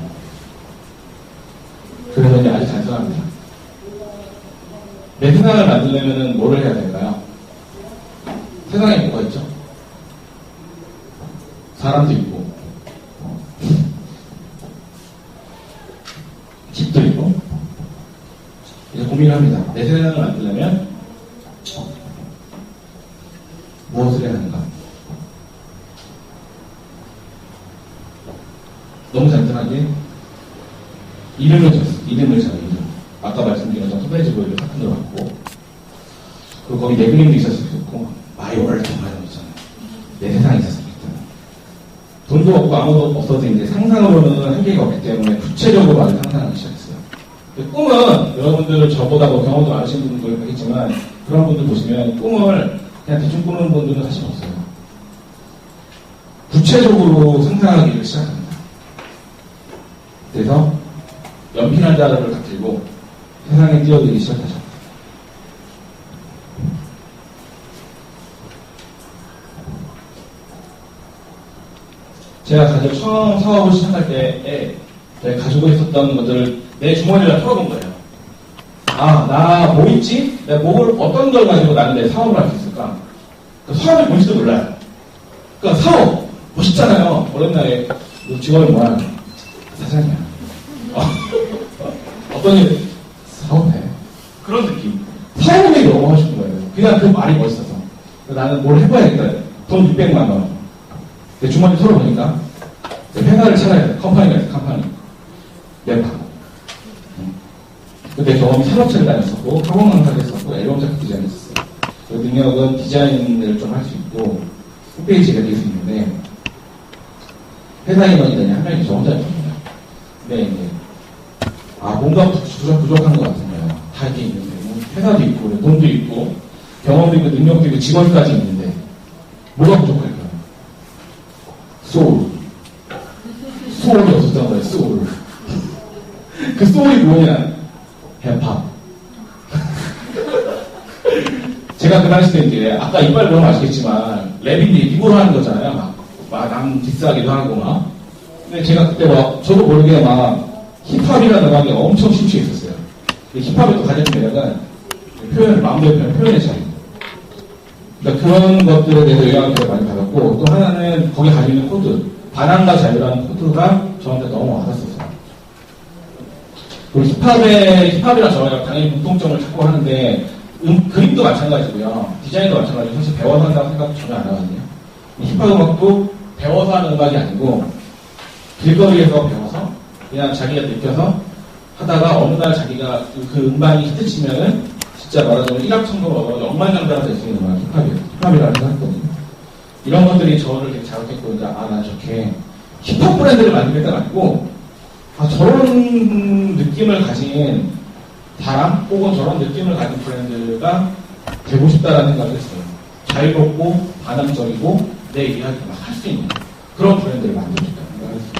그래서 이제 아주 단순합니다. 내 세상을 만들려면 뭐를 해야 될까요? 세상에 뭐가 있죠? 사람도 있고 집도 있고 이제 고민을 합니다. 내 세상을 만들려면 무엇을 해야 하는가? 너무 단순하게 이름을 정해요. 이름. 아까 말씀드린 것처럼 소세지보이를 사건으로 받고 그리고 거기 내 그림도 있었을 수 있고 마이 월드 이런 거 있잖아요. 내 세상이 있었을 수 있다. 돈도 없고 아무도 없어도 이제 상상으로는 한계가 없기 때문에 구체적으로 아주 상상하기 시작했어요. 꿈은 여러분들 저보다 뭐 경험도 많으신 분들 있겠지만 그런 분들 보시면 꿈을 그냥 대충 꾸는 분들은 사실 없어요. 구체적으로 상상하기를 시작합니다. 그래서 연필 한 자루를 딱 들고 세상에 뛰어들기 시작하죠. 제가 가장 처음 사업을 시작할 때에 제가 가지고 있었던 것들을 내 주머니에다 털어본 거예요. 나 뭐 있지? 내가 어떤 걸 가지고 나는 내 사업을 할 수 있을까? 사업이 뭔지도 몰라요. 그러니까 사업, 멋있잖아요. 오랜날에 직업이 뭐야? 사장이야. 어떤 일, 사업해. 그런 느낌. 사업을 너무 하고 싶은 거예요. 그냥 그 말이 멋있어서. 나는 뭘 해봐야겠다. 돈 600만 원. 내 주머니 털어보니까 회사를 차려야 돼. 컴퍼니가 있어, 컴퍼니. 랩하고. 그때 경험이 산업체를 다녔었고, 학원강사를 했었고, 앨범 자켓 디자인을 했었어요. 그 능력은 디자인을 좀 할 수 있고, 홈페이지가 될 수 있는데, 회사 인원이더니 한 명이 저 혼자였거든요. 근데 이제, 뭔가 부족한 것 같은 거예요. 다 이게 있는데, 회사도 있고, 돈도 있고, 경험도 있고, 능력도 있고, 직원까지 있는데, 뭐가 부족할까요? 소울이 없었던 거예요, 소울. 그 소울이 뭐냐? 힙합. 제가 그 당시 때 이제, 아까 이빨 보면 아시겠지만, 랩인데 입으로 하는 거잖아요. 막 남 디스하기도 하고, 막. 근데 제가 그때 저도 모르게 힙합이라는 음악이 엄청 심취했었어요. 힙합의 또 가장 매력은 마음대로 표현의 자유. 그러니까 그런 것들에 대해서 영향을 되게 많이 받았고, 또 하나는 거기 가지고 있는 코드, 반항과 자유라는 코드가 저한테 너무 와닿았었어요. 그리고 힙합이랑 저랑 당연히 공통점을 찾고 하는데, 그림도 마찬가지고요. 디자인도 마찬가지고 사실 배워서 한다고 생각 전혀 안 하거든요. 힙합 음악도 배워서 하는 음악이 아니고 길거리에서 배워서 그냥 자기가 느껴서 하다가 어느 날 자기가 그 음반이 히트치면은 진짜 말하자면 일확천금으로 억만장자가 될 수 있는 음악이 힙합이라는 생각했거든요. 이런 것들이 저를 되게 자극했고, 이제, 난 저렇게 힙합 브랜드를 만들겠다 아니고, 저런 느낌을 가진 사람, 혹은 저런 느낌을 가진 브랜드가 되고 싶다라는 생각을 했어요. 자유롭고, 반항적이고, 내 이야기를 막 할 수 있는 그런 브랜드를 만들고 싶다는 생각을 했어요.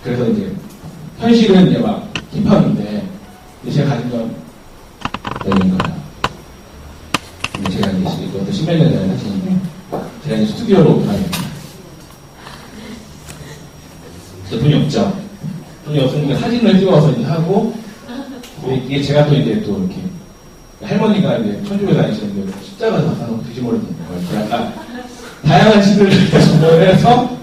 그래서 이제, 현실은 이제 막 힙합인데, 제가 가진 건 여기인 거예요. 제가 이제 이것도 10몇 년 전에 사진인데, 제가 이제 스튜디오로 가겠습니다. 돈이 없죠. 돈이 없으니까 사진을 찍어서 이제 하고, 이게 제가 또 이제 또 이렇게, 할머니가 이제 천주교 다니시는데, 십자가 다 사놓고 뒤집어버리는 거예요. 약간, 다양한 시도를 접목을 해서,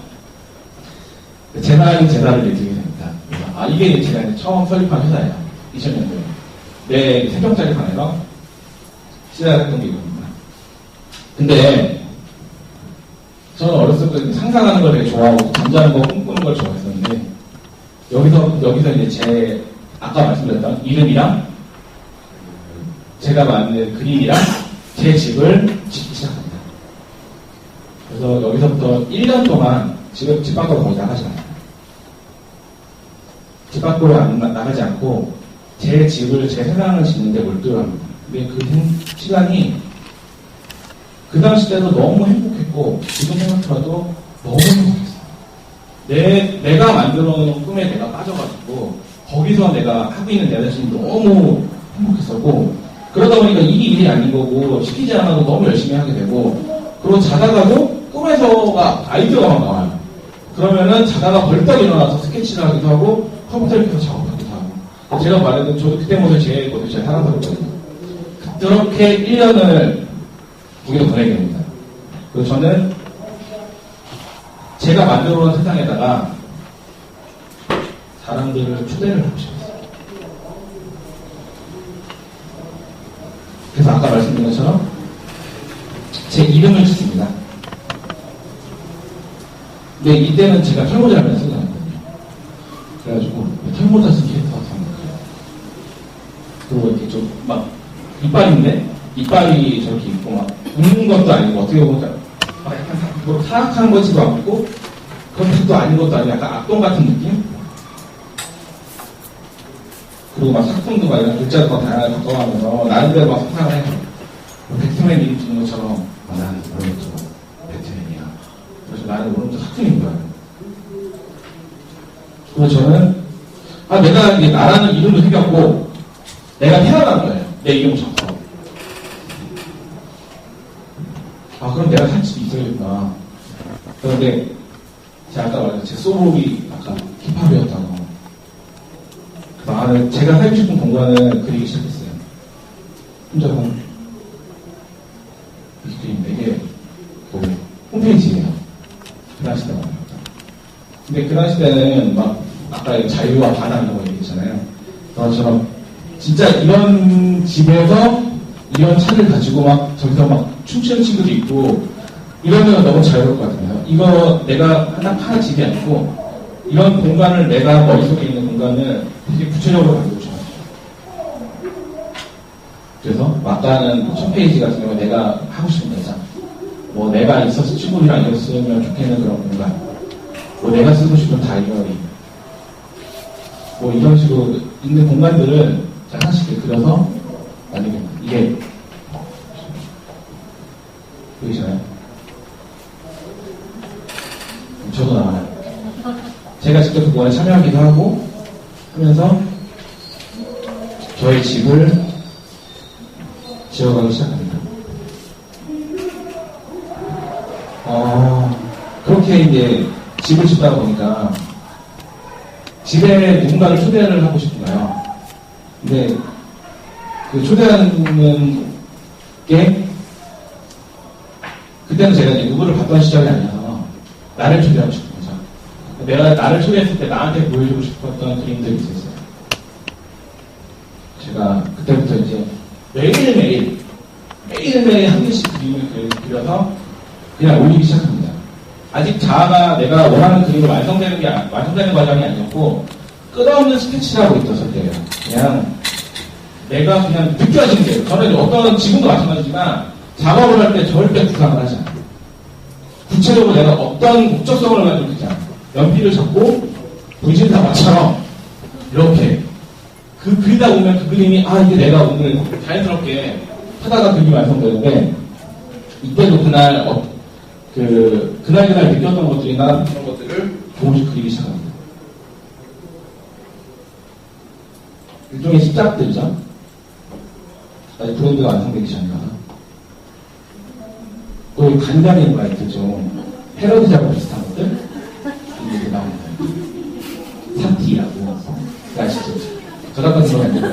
재단을 이제 드리게 됩니다. 이게 제가 이제 처음 설립한 회사예요. 2000년도에. 내 3평짜리 방에서 시작했던 게 이겁니다. 근데, 저는 어렸을 때 상상하는 걸 되게 좋아하고, 잠자는 거, 꿈꾸는 걸 좋아했었는데, 여기서 이제 아까 말씀드렸던 이름이랑, 제가 만든 그림이랑, 제 집을 짓기 시작합니다. 그래서 여기서부터 1년 동안 집 밖으로 거의 나가지 않아요. 집 밖으로 나가지 않고, 제 집을, 제 세상을 짓는데 몰두합니다. 근데 그 시간이, 그 당시 때도 너무 행복했고, 지금 생각해봐도 너무 행복했어요. 내가 만들어 놓은 꿈에 내가 빠져가지고, 거기서 내가 하고 있는 내 자신이 너무 행복했었고, 그러다 보니까 이게 일이 아닌 거고, 시키지 않아도 너무 열심히 하게 되고, 그리고 자다가도 꿈에서가 아이디어가 막 나와요. 그러면은 자다가 벌떡 일어나서 스케치를 하기도 하고, 컴퓨터를 켜서 작업하기도 하고. 제가 말했던, 저도 그때 모델 제 것도 잘 살아봤거든요. 그렇게 1년을 거기로 보내게 됩니다. 그리고 저는 제가 만들어 놓은 세상에다가 사람들을 초대를 하고 싶었어요. 그래서 아까 말씀드린 것처럼 제 이름을 짓습니다. 근데 이때는 제가 털모자를 쓰고 다녔거든요. 그래가지고 털모자 쓴 캐릭터가 되는 거예요. 그리고 이렇게 좀 막 이빨인데 이빨이 저렇게 있고 막 웃는 것도 아니고 어떻게 보면 막 약간 타락한 것도 아니고 그런 것도 아닌 것도 아니고 약간 악동 같은 느낌? 그리고 막 작품도 막 이런 글자도 막 다양하게 바꿔가면서 나름대로 막 상상을 해요. 배트맨 이름 짓는 것처럼 나는 오른쪽 배트맨이야. 그래서 나는 오른쪽 하트인 거야. 그래서 저는 내가 이게 나라는 이름을 새겼고 내가 태어난 거예요. 내 이름을 적어. 그럼 내가 살 수도 있어야겠구나. 그런데 제가 아까 말했던 제 소울이 아까 힙합이었다고. 제가 살고 싶은 공간을 그리기 시작했어요. 혼자서 이 그림 되게 홈페이지예요. 그 당시 때만. 근데 그 당시 때는 막 아까 자유와 반항 이런 거 얘기했잖아요. 그것처럼 진짜 이런 집에서 이런 차를 가지고 막 저기서 막 춤추는 친구도 있고 이러면 너무 자유로울 것 같아요. 이거 내가 하나 집이 아니고 이런 공간을 내가 머릿속에 있는 공간을 되게 구체적으로 만들고 싶어요. 그래서 아까는 첫 페이지 같은 경우 내가 하고 싶은 대상 뭐 내가 있어서 친구들이랑 있었으면 좋겠는 그런 공간 뭐 내가 쓰고 싶은 다이어리 뭐 이런 식으로 있는 공간들을 하나씩 그려서 만들게 이게 보이시나요? 저도 나와요. 제가 직접 그 공간에 참여하기도 하고 하면서 저의 집을 지어가기 시작합니다. 그렇게 이제 집을 짓다 보니까 집에 누군가를 초대를 하고 싶은가요? 근데 그 초대하는 게 그때는 제가 이제 누구를 봤던 시절이 아니라서 나를 초대하고 싶은 거죠. 내가 나를 초대했을 때 나한테 보여주고 싶었던 그림들이 있었어요. 제가 그때부터 이제 매일매일 한 개씩 그림을 그려서 그냥 올리기 시작합니다. 아직 자아가 내가 원하는 그림이 완성되는 과정이 아니었고, 끝없는 스케치를 하고 있었을 때예요. 그냥 내가 그냥 느껴지는 게, 저는 지금도 마찬가지지만, 작업을 할 때 절대 구상을 하지 않아요. 구체적으로 내가 어떤 목적성을 가지고 그리지 않아요. 연필을 잡고, 분신사과처럼, 이렇게. 그리다 보면 그 그림이, 이게 내가 오늘 자연스럽게 하다가 그림이 완성되는데, 이때도 그날 느꼈던 것들이나 그런 것들을 조금씩 그리기 시작합니다. 일종의 습작들이죠. 아직 브랜드가 완성되기 전이라. 또 간단히 있죠. 패러디 작업 비슷한 것들 이렇게 나옵니다. 사티라고 아시죠? 저작 같은 건 안 되죠.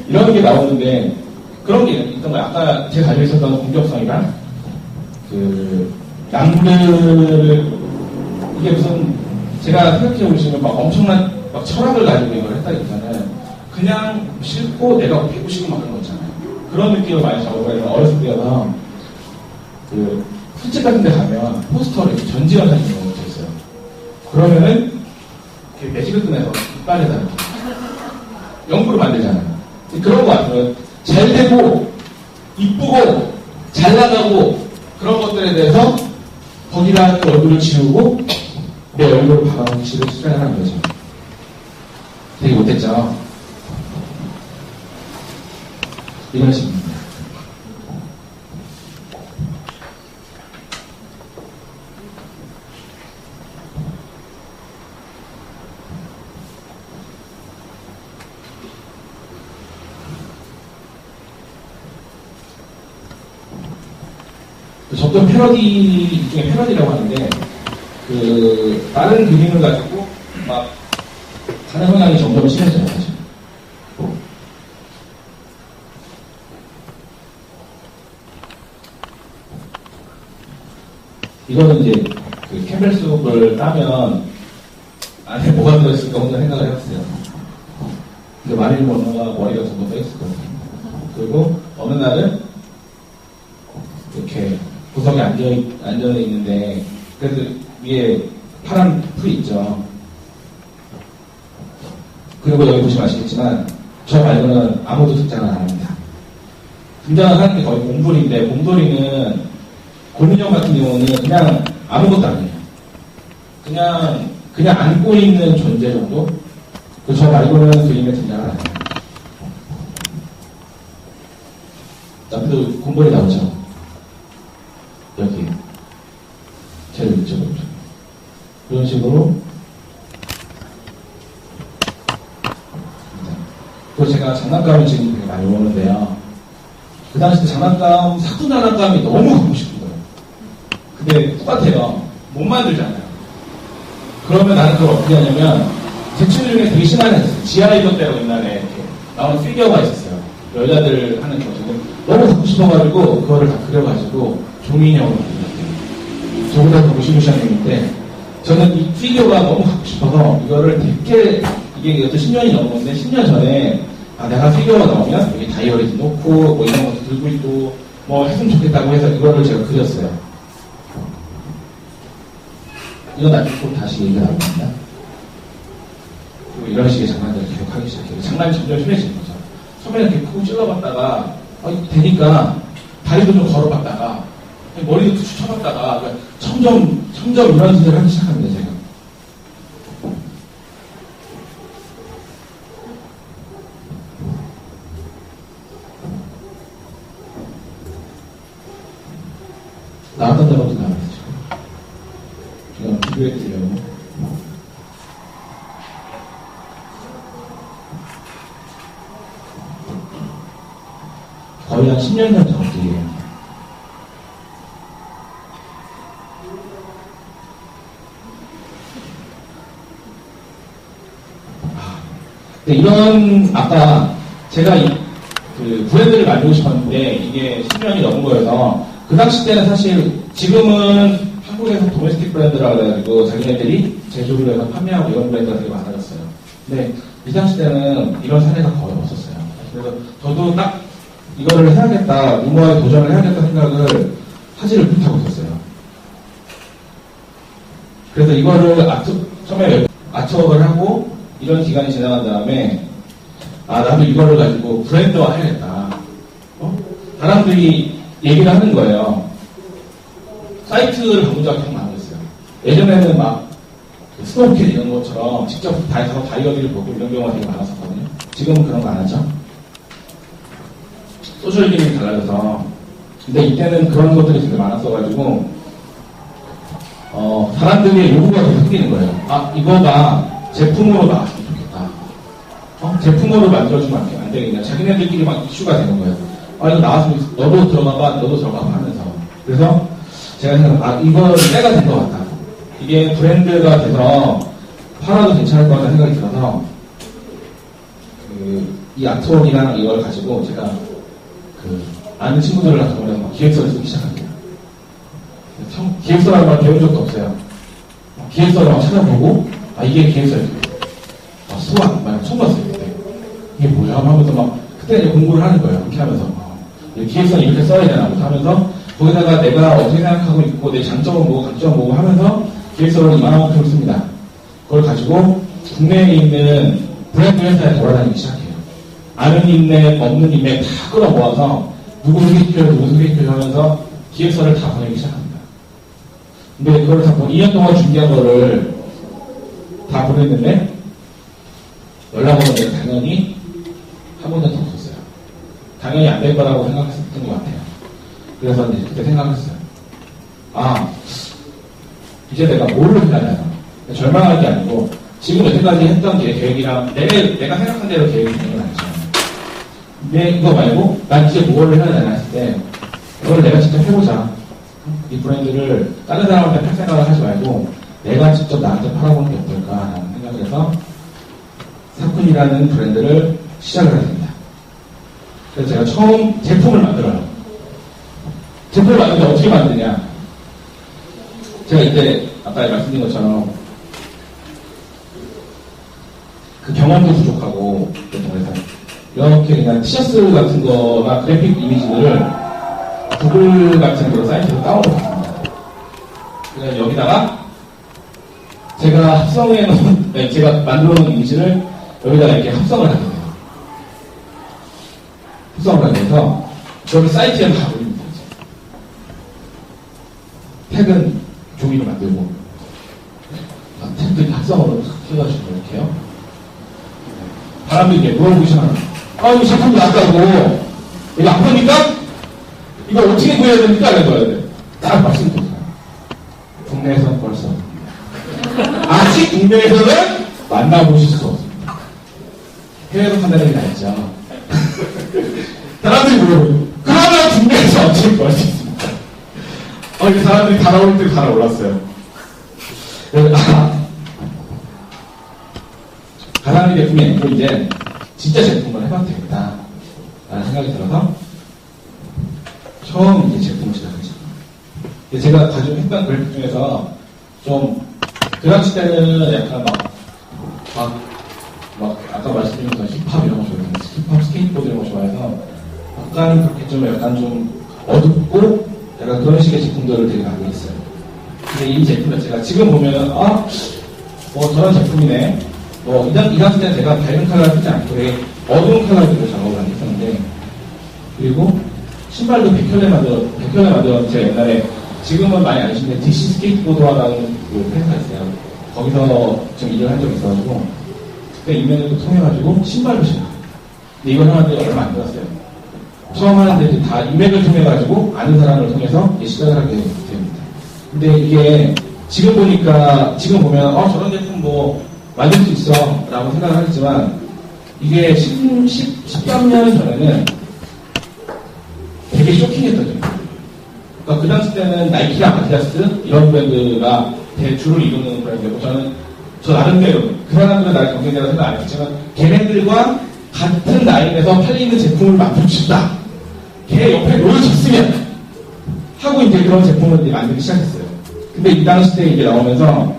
이런 게 나오는데 그런 게 있던 거예요. 아까 제가 가지고 있었던 공격성이랑 양들을 이게 무슨 제가 생각해 보시면 막 엄청난 철학을 가지고 이걸 했다기보다는 그냥 싫고 내가 배고 싶고 막 그런 거 있잖아요. 그런 느낌을 많이 잡아봐요. 어렸을 때가 술집 같은 데 가면 포스터를 전지현 사진 이런 거 있어요. 그러면은 이렇게 매직을 꺼내서 이빨에다 이렇게 연구를 만들잖아요. 그런 거 같아요. 잘 되고 이쁘고 잘 나가고 그런 것들에 대해서 거기다 얼굴을 지우고 내 얼굴을 박아놓은 글씨를 수련하는 거죠. 되게 못했죠. 이런 식입니다. 적던 패러디, 일종의 패러디라고 하는데, 다른 그림을 가지고, 막, 다른 성향이 점점 심해져요, 사실. 이거는 이제, 캠벨 수업을 따면, 안에 뭐가 들어있을까 혼자 생각을 해봤어요. 근데 마릴린 먼로가 머리가 전부 떠있었거든요. 그리고, 어느 날은, 이렇게, 구석에 앉아 있는데, 그래서 위에 파란 풀이 있죠. 그리고 여기 보시면 아시겠지만, 저 말고는 아무도 등장을 안 합니다. 등장을 하는 게 거의 곰돌이인데, 곰돌이는, 곰인형 같은 경우는 그냥 아무것도 아니에요. 그냥 안고 있는 존재 정도? 저 말고는 그림에 등장을 안 해요. 앞에도 곰돌이 나오죠. 여기 제일 위쪽으로 그런 식으로 또 제가 장난감을 지금 되게 많이 오는데요. 그 당시 때 사쿠 장난감이 너무 갖고 싶은 거예요. 근데 똑같아요. 못 만들잖아요. 그러면 나는 그걸 어떻게 하냐면 제 친구 중에 되게 심한 애가 있어요. 지하이더 때로 옛날에 이렇게 나오는 피규어가 있었어요. 여자들 하는 거 너무 갖고 싶어가지고 그거를 다 그려가지고 종이인형으로 만들었대요. 저보다 더 무시무시한 놈인데 저는 이 피규어가 너무 갖고 싶어서 이거를 되게 이게 이것도 10년이 넘었는데 10년 전에 내가 피규어가 나오면 여기 다이어리도 놓고 뭐 이런 것도 들고 있고 뭐 했으면 좋겠다고 해서 이거를 제가 그렸어요. 이건 나중에 꼭 다시 얘기가 나옵니다. 그리고 이런 식의 장난들을 계속 하기 시작해요. 장난이 점점 심해지는 거죠. 처음에는 이렇게 쿡 찔러봤다가 되니까 다리도 좀 걸어봤다가 머리도 툭 쳐봤다가 점점 이런 짓을 하기 시작합니다. 제가 나왔던 데부터 나왔죠. 제가 비교해드리려고 거의 한 10년 전 정도예요. 네, 이런 아까 제가 그 브랜드를 만들고 싶었는데 이게 10년이 넘은 거여서 그 당시 때는 사실 지금은 한국에서 도메스틱 브랜드라고 해가지고 자기네들이 제조를 해서 판매하고 이런 브랜드가 되게 많아졌어요. 근데 이 당시 때는 이런 사례가 거의 없었어요. 그래서 저도 딱 이거를 해야겠다, 무모하게 도전을 해야겠다 생각을 하지를 못하고 있었어요. 그래서 이거를 처음에 아트웍을 하고 이런 기간이 지나간 다음에 나도 이거를 가지고 브랜드화 해야겠다. 사람들이 얘기를 하는 거예요. 사이트를 방문자가 계속 많아졌어요. 예전에는 막 스노우캐 이런 것처럼 직접 가서 다이어리를 보고 이런 경우가 되게 많았었거든요. 지금은 그런 거 안 하죠. 소셜 기능이 달라져서. 근데 이때는 그런 것들이 되게 많았어가지고 사람들의 요구가 계속 생기는 거예요. 이거가 제품으로 나왔으면 좋겠다. 제품으로 만들어주면 안 되겠냐. 자기네들끼리 막 이슈가 되는 거예요. 이거 나왔으면 너도 들어가봐, 너도 들어가봐 하면서. 그래서 제가 생각한 이거 때가 된 것 같다. 이게 브랜드가 돼서 팔아도 괜찮을 것 같다는 생각이 들어서 이 아트웍이랑 이걸 가지고 제가 아는 친구들을 가서 기획서를 쓰기 시작합니다. 기획서라는 걸 배운 적도 없어요. 기획서를 막 찾아보고 이게 기획서였어요. 수학 처음 봤어요. 그때 이게 뭐야 하면서 막 그때 공부를 하는 거예요. 이렇게 하면서 기획서는 이렇게 써야 되나 하면서 거기다가 내가 어떻게 생각하고 있고 내 장점은 뭐고 강점은 뭐고 하면서 기획서를 이만한만큼 씁니다. 그걸 가지고 국내에 있는 브랜드 회사에 돌아다니기 시작해요. 아는 인맥, 없는 인맥 다 끌어모아서 누구 소개시켜요, 누구 소개시켜요 하면서 기획서를 다 보내기 시작합니다. 근데 그걸 다 2년 동안 준비한 거를 다 보냈는데 연락 오는 게 당연히 한 번도 없었어요. 당연히 안 될 거라고 생각했던 것 같아요. 그래서 이제 그때 생각했어요. 이제 내가 뭘로 해야 되나. 절망할 게 아니고 지금 여태까지 했던 계획이랑 내가 생각한 대로 계획이 되는 건 아니죠. 근데 이거 말고 난 이제 뭘 해야 되나 했을 때 이걸 내가 직접 해보자. 이 브랜드를 다른 사람한테 팔 생각을 하지 말고 내가 직접 나한테 팔아보는 게 어떨까라는 생각을 해서 사쿤이라는 브랜드를 시작을 하게 됩니다. 그래서 제가 처음 제품을 만들어요. 제품을 만드는데 어떻게 만드냐. 제가 이때 아까 말씀드린 것처럼 그 경험도 부족하고 그래서 이렇게 그냥 티셔츠 같은 거나 그래픽 이미지들을 구글 같은 그런 사이트로 다운로드했습니다. 그래서 여기다가 제가 합성해 놓은 제가 만들어 놓은 이미지를 여기다가 이렇게 합성을 하게 돼요. 합성을 하게 돼서 저기 사이트에 다 올립니다. 태그는 종이로 만들고 태그 합성으로 해가지고 이렇게요. 사람들이 물어보기 시작하는 이거 제품 나왔다고 이거 안 보니까? 이거 어떻게 구해야 됩니까? 이래서 딱 말씀드려요. 국내에서는 벌써 아직 국내에서는 만나보실 수 없습니다. 해외에서 판단하는 게 아니죠. 사람들이 물어보죠. 그러면 국내에서 어떻게 구할 수 있습니까? 이게 사람들이 달아올 때 달아올랐어요. 가상의 제품이 아니고 이제 진짜 제품을 해봐도 되겠다 라는 생각이 들어서 처음 이제 제품을 시작했죠. 제가 가지고 했던 그래픽 중에서 좀 그 당시 때는 약간 막 아까 말씀드린 것처럼 힙합 이런 거 좋아해요. 힙합 스케이트보드 이런 거 좋아해서 약간 그렇게 좀 약간 좀 어둡고 약간 그런 식의 제품들을 되게 많이 했어요. 근데 이 제품 자체가 지금 보면은 저런 제품이네. 이 당시 때는 제가 밝은 컬러를 쓰지 않고 되게 어두운 컬러로 작업을 많이 했었는데, 그리고 신발도 백혈에 만들었는데 제가 옛날에 지금은 많이 안 하시는데 DC 스케이트보드라는 그 회사가 있어요. 거기서 좀 일을 한 적이 있어가지고 그때 인맥을 또 통해가지고 신발도 신어요. 근데 이걸 하는데 얼마 안 들었어요. 처음 하는데 다 인맥을 통해가지고 아는 사람을 통해서 시작을 하게 됩니다. 근데 이게 지금 보면 저런 제품 만들 수 있어 라고 생각을 하겠지만 이게 13년 전에는 되게 쇼킹했던 점이에요. 그러니까 그 당시 때는 나이키랑 아디다스 이런 브랜드가 대주를 이루는 브랜드였고 저 나름대로 그 사람들은 나의 경쟁자라고 생각 안 했지만 걔네들과 같은 라인에서 팔리는 제품을 만들고 싶다. 걔 옆에 놓여졌으면 하고 이제 그런 제품을 이제 만들기 시작했어요. 근데 이 당시 때 이제 나오면서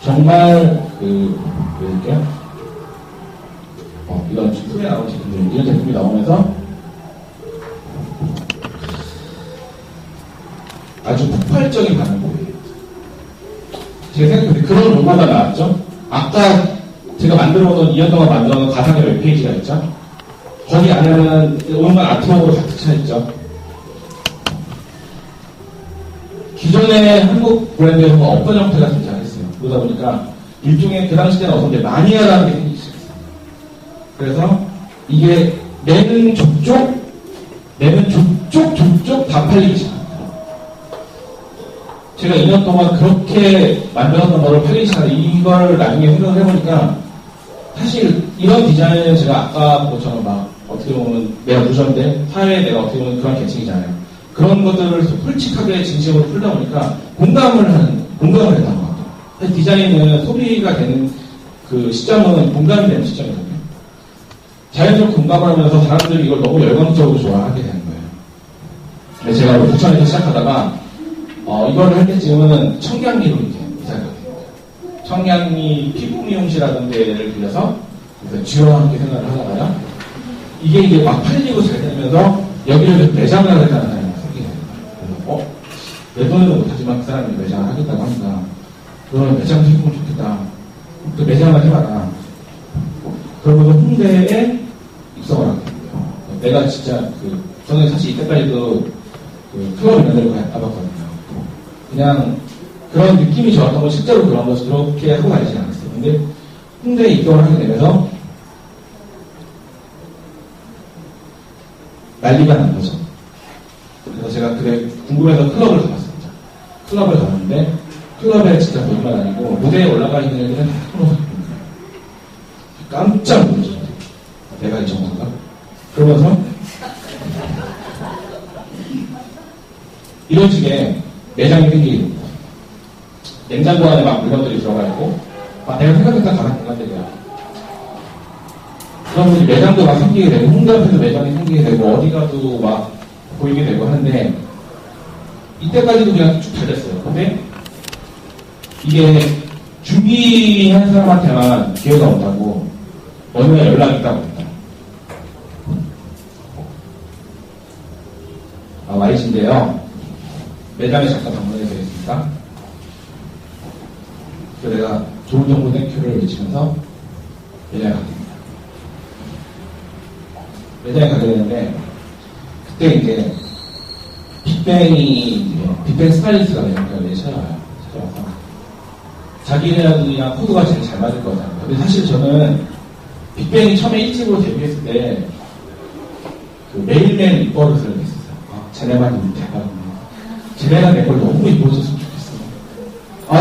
정말 이런 소리에 나온 제품 이런 제품이 나오면서 아주 폭발적인 반응을 보여요. 제가 생각할 때 그런 로고가 나왔죠. 아까 제가 만들어놓은 2년 동안 만들어놓은 가상의 웹페이지가 있죠. 거기 안에는 온갖 아트웍으로 가득 차 있죠. 기존의 한국 브랜드에서는 없던 형태가 등장했어요. 그러다 보니까 일종의 그 당시 때는 어떤 마니아라는 게 생기기 시작했어요. 그래서 이게 내는 족족 다 팔리기 시작합니다. 제가 2년 동안 그렇게 만들었던 거를 팔리기 시작하는데 이걸 나중에 생각을 해보니까 사실 이런 디자인은 제가 아까 것처럼 막 어떻게 보면 내가 무전대, 사회에 내가 어떻게 보면 그런 계층이잖아요. 그런 것들을 솔직하게 진심으로 풀다 보니까 공감을 했던 것 같아요. 사실 디자인은 소비가 되는 그 시점은 공감이 되는 시점이거든요. 자연스럽게 공감을 하면서 사람들이 이걸 너무 열광적으로 좋아하게 되는 거예요. 근데 제가 부천에서 시작하다가 이거를 할 때쯤은 청량리로 이제 이사를 갔어요. 청량리 피부 미용실이라는 데를 빌려서 지호와 함께 생각을 하다가 이게 이제 막 팔리고 잘 되면서 여기를 매장을 하겠다는 사람이 생기게 되는 거예요. 그래서 내 돈으로 못하지만 그 사람이 매장을 하겠다고 하니까 그러면 매장을 해보면 좋겠다. 그 매장을 해봐라. 그러면서 홍대에 입성을 하게 된 거예요. 내가 진짜 저는 사실 이때까지도 클럽 이런 데를 가봤거든요. 그냥 그런 느낌이 좋았던 건 실제로 그런 것을 그렇게 하고 다니진 않았어요. 근데 홍대에 입성을 하게 되면서 난리가 난 거죠. 그래서 제가 그래 궁금해서 클럽을 가봤습니다. 클럽을 갔는데 클럽에 진짜 보기만 아니고 무대에 올라가 있는 애들은 다 토너거든요. 깜짝 놀랐죠. 내가 이 정도인가? 그러면서 이런 식의 매장이 생기게 됩니다. 냉장고 안에 막 물건들이 들어가 있고 내가 생각했던 가장 공간들이야. 그러면 매장도 막 생기게 되고 홍대 앞에도 매장이 생기게 되고 어디 가도 막 보이게 되고 하는데 이때까지도 그냥 쭉 잘 됐어요. 근데 이게 준비한 사람한테만 기회가 온다고 어느 날 연락이 있다고 합니다. YG인데요. 매장에 잠깐 방문해 되겠습니까? 그래서 내가 좋은 정보 땡큐를 외치면서 매장에 가게 됩니다. 매장에 가게 되는데 그때 이제 빅뱅 스타일리스트가 매장에 찾아와서 자기네들이랑 코드가 제일 잘 맞을 거잖아요. 근데 사실 저는 빅뱅이 처음에 1집으로 데뷔했을 때 매일매일 입버릇을 했었어요. 쟤네만 대박이네. 쟤네가 내 걸 너무 입어줬으면 좋겠어.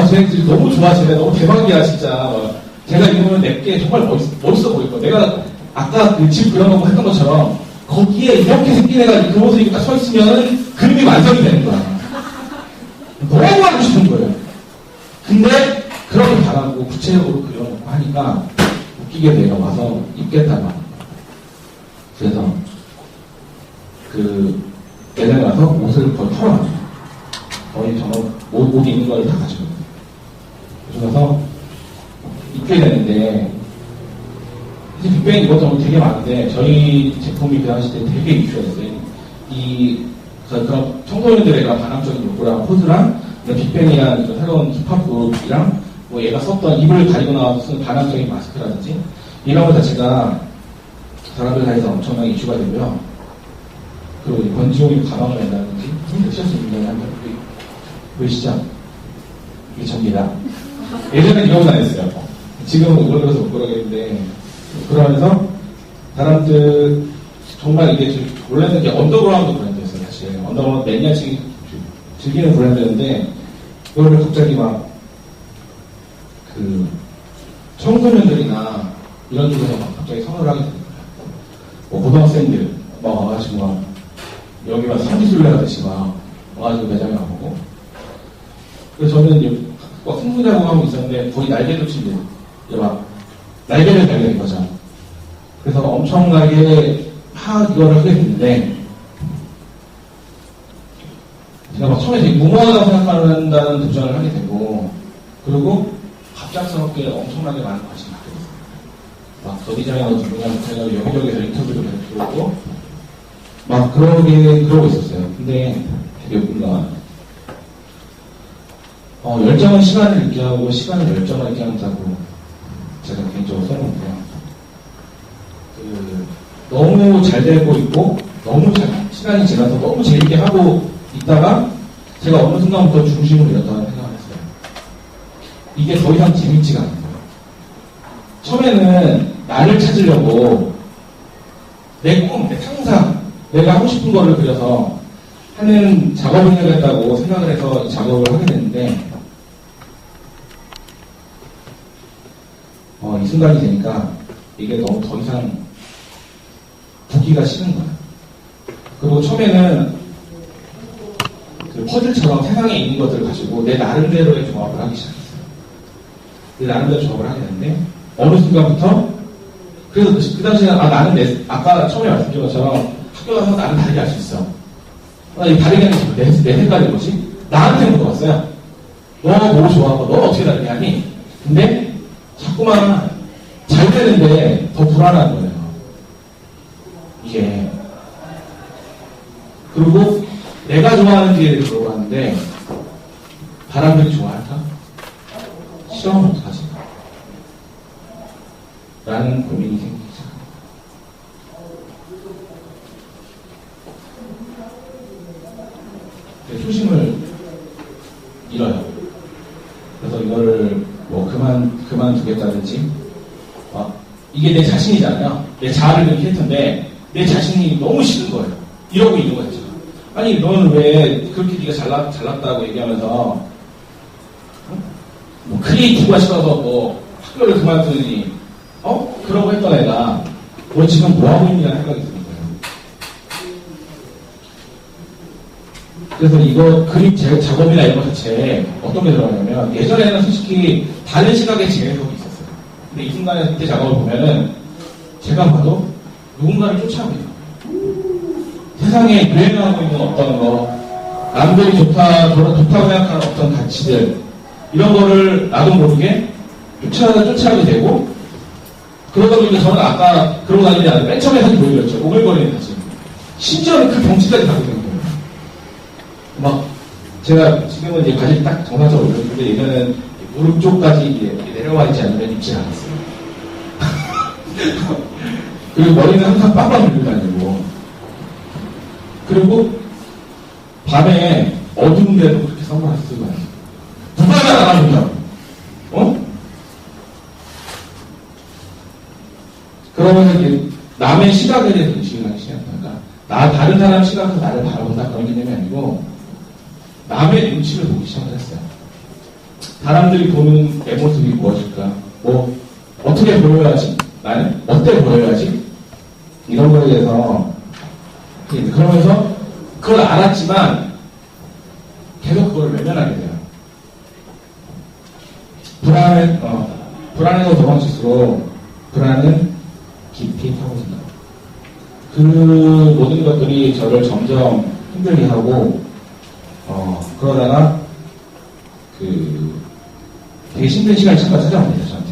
쟤네들이 너무 좋아. 쟤네 너무 대박이야 진짜. 제가 입으면 내게 정말 멋있어 보일 거야. 내가 아까 그 집 그려놓고 했던 것처럼 거기에 이렇게 생긴 애가 그 모습이 딱 서 있으면 그림이 완성이 되는 거야. 너무 하고 싶은 거예요. 근데 그렇게 바라고 구체적으로 그려놓고 하니까 웃기게 내가 와서 입겠다고 하는 거예요. 그래서 매장에 와서 옷을 거의 털어놔요. 거의 저는 옷 입는 걸 다 가지고 그래서 입게 되는데 이제 빅뱅이 이것저것 되게 많은데 저희 제품이 그 당시 때 되게 이슈였어요. 그런 청소년들의 반항적인 욕구랑 포즈랑 빅뱅이라는 새로운 힙합 그룹이랑 뭐 얘가 썼던 입을 가리고 나와서 쓰는 반항적인 마스크라든지 이런 걸 자체가 사람들 사이에서 엄청나게 이슈가 되고요. 그리고 권지용이 가방을 낸다든지 티셔츠입니다. 한번 보이시죠? 이게 접니다. 예전엔 이런 건 안 했어요. 지금은 오글거려서 못 그러겠는데 그러면서 사람들 정말 이게 원래는 이게 언더그라운드 브랜드였어요. 사실 언더그라운드 매니아층이 즐기는 브랜드였는데 그거를 갑자기 막 청소년들이나 이런 쪽에서 막 갑자기 선호를 하게 되는 거예요. 뭐 고등학생들 막 와가지고 막 여기 막 상기술래 하듯이 막 와가지고 매장에 가보고 그래서 저는 이제 막 승부자고 하고 있었는데 거의 날개도 친데 이제 막 날개를 달게 된 거죠. 그래서 엄청나게 이거를 하게 됐는데 제가 막 처음에 되게 무모하다고 생각한다는 도전을 하게 되고 그리고 갑작스럽게 엄청나게 많은 관심을 갖게 됐어요. 막 더 디자이너 누구냐 제가 여기저기서 인터뷰도 계속 들어오고 막 그러고 있었어요. 근데 되게 웃긴 건 열정은 시간을 있게 하고 시간은 열정을 있게 한다고 제가 개인적으로 써놓은데요. 너무 잘 되고 있고 너무 시간이 지나서 너무 재밌게 하고 있다가 제가 어느 순간부터 중심을 잃었다는 생각을 했어요. 이게 더 이상 재밌지가 않아요. 처음에는 나를 찾으려고 내 꿈, 내 상상, 내가 하고 싶은 거를 그려서 하는 작업을 해야겠다고 생각을 해서 작업을 하게 됐는데 이 순간이 되니까 이게 너무 더 이상 보기가 싫은 거야. 그리고 처음에는 그 퍼즐처럼 세상에 있는 것들을 가지고 내 나름대로의 조합을 하기 시작했어요. 내 나름대로 조합을 하게 되는데 어느 순간부터 그래서 그 당시에는 나는 아까 처음에 말씀드린 것처럼 학교 가서 나는 다르게 할 수 있어. 이 다르게 하는 게 내 생각이 뭐지? 나한테 물어봤어요. 너 뭐 좋아하고 너 어떻게 다르게 하니? 근데 자꾸만 잘 되는데 더 불안한 거예요. 이게. 그리고 내가 좋아하는 길에 들어가는데 사람들이 좋아할까? 싫어하면 어떡하지? 라는 고민이 생기기 시작합니다. 초심을 잃어요. 그래서 이거를 뭐 그만두겠다든지 이게 내 자신이잖아요. 내 자아를 그린 캐릭터인데 내 자신이 너무 싫은 거예요. 이러고 있는 거죠. 아니 너는 왜 그렇게 네가 잘났다고 얘기하면서 뭐 크리에이티브가 싫어서 뭐 학교를 그만두니 그러고 했던 애가 너 지금 뭐 하고 있냐는 생각이 드는 거예요. 그래서 이거 그림 작업이나 이런 것 자체에 어떤 게 들어가냐면 예전에는 솔직히 다른 시각의 재해석이 있었어요. 근데 이 순간에 이때 작업을 보면은 제가 봐도 누군가를 쫓아가고 있는 거예요. 세상에 유행하고 있는 어떤 거, 남들이 좋다고 생각하는 어떤 가치들, 이런 거를 나도 모르게 쫓아가게 되고, 그러다 보니까 저는 아까 그러고 다니지 않아요. 맨 처음에 사진 보여드렸죠. 오글거리는 사진. 심지어는 그 경치까지 가게 되는 거예요. 막, 제가 지금은 이제 바지 딱 정상적으로 올렸는데, 예전에는 무릎 쪽까지 내려와 있지 않으면 입지 않았어요. 그리고 머리는 항상 빵빵 들고 다니고, 그리고 밤에 어두운데도 그렇게 선글라스 쓰고 다니고, 누가 나가면 그러면 남의 시각에 대해서 의식을 하기 시작한다. 다른 사람 시각에서 나를 바라본다 그런 개념이 아니고 남의 눈치를 보기 시작을 했어요. 사람들이 보는 내 모습이 무엇일까? 뭐 어떻게 보여야지? 나는 어때 보여야지? 이런 거에 대해서 그러면서 그걸 알았지만 계속 그걸 외면하게 돼요. 불안해서 도망칠수록 불안은 깊이 파고든다. 그 모든 것들이 저를 점점 힘들게 하고 그러다가 되게 힘든 시간이 찾아옵니다, 저한테.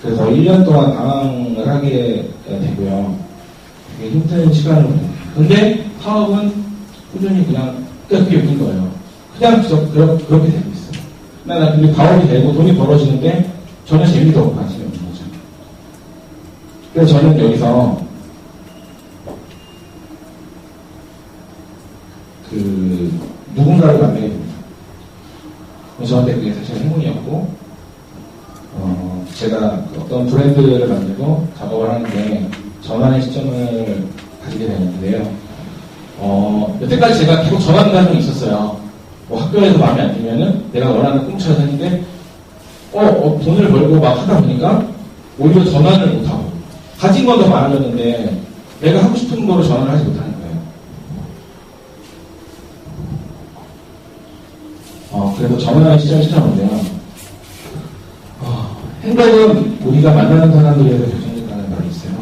그래서 1년 동안 방황을 하게 되고요. 되게 힘든 시간을 보내요. 근데 사업은 꾸준히 그냥 그게 웃긴 거예요. 그냥 그렇게 되고 있어요. 근데 가업이 되고 돈이 벌어지는데 전혀 재미도 없고 관심이 없는 거죠. 그래서 저는 여기서 누군가를 만나게 됩니다. 저한테 그게 사실 행운이었고, 제가 어떤 브랜드를 만들고 작업을 하는데 전환의 시점을 가지게 되는데요. 여태까지 제가 계속 전환 과정이 있었어요. 뭐 학교에서 마음에 안 들면은 내가 원하는 꿈처럼 했는데, 돈을 벌고 막 하다 보니까 오히려 전환을 못하고, 가진 건 더 많아졌는데 내가 하고 싶은 거로 전환을 하지 못하는 거예요. 그래서 전환의 시점이 찾아오는데요. 행복은 우리가 만나는 사람들에서 결정된다는 말이 있어요.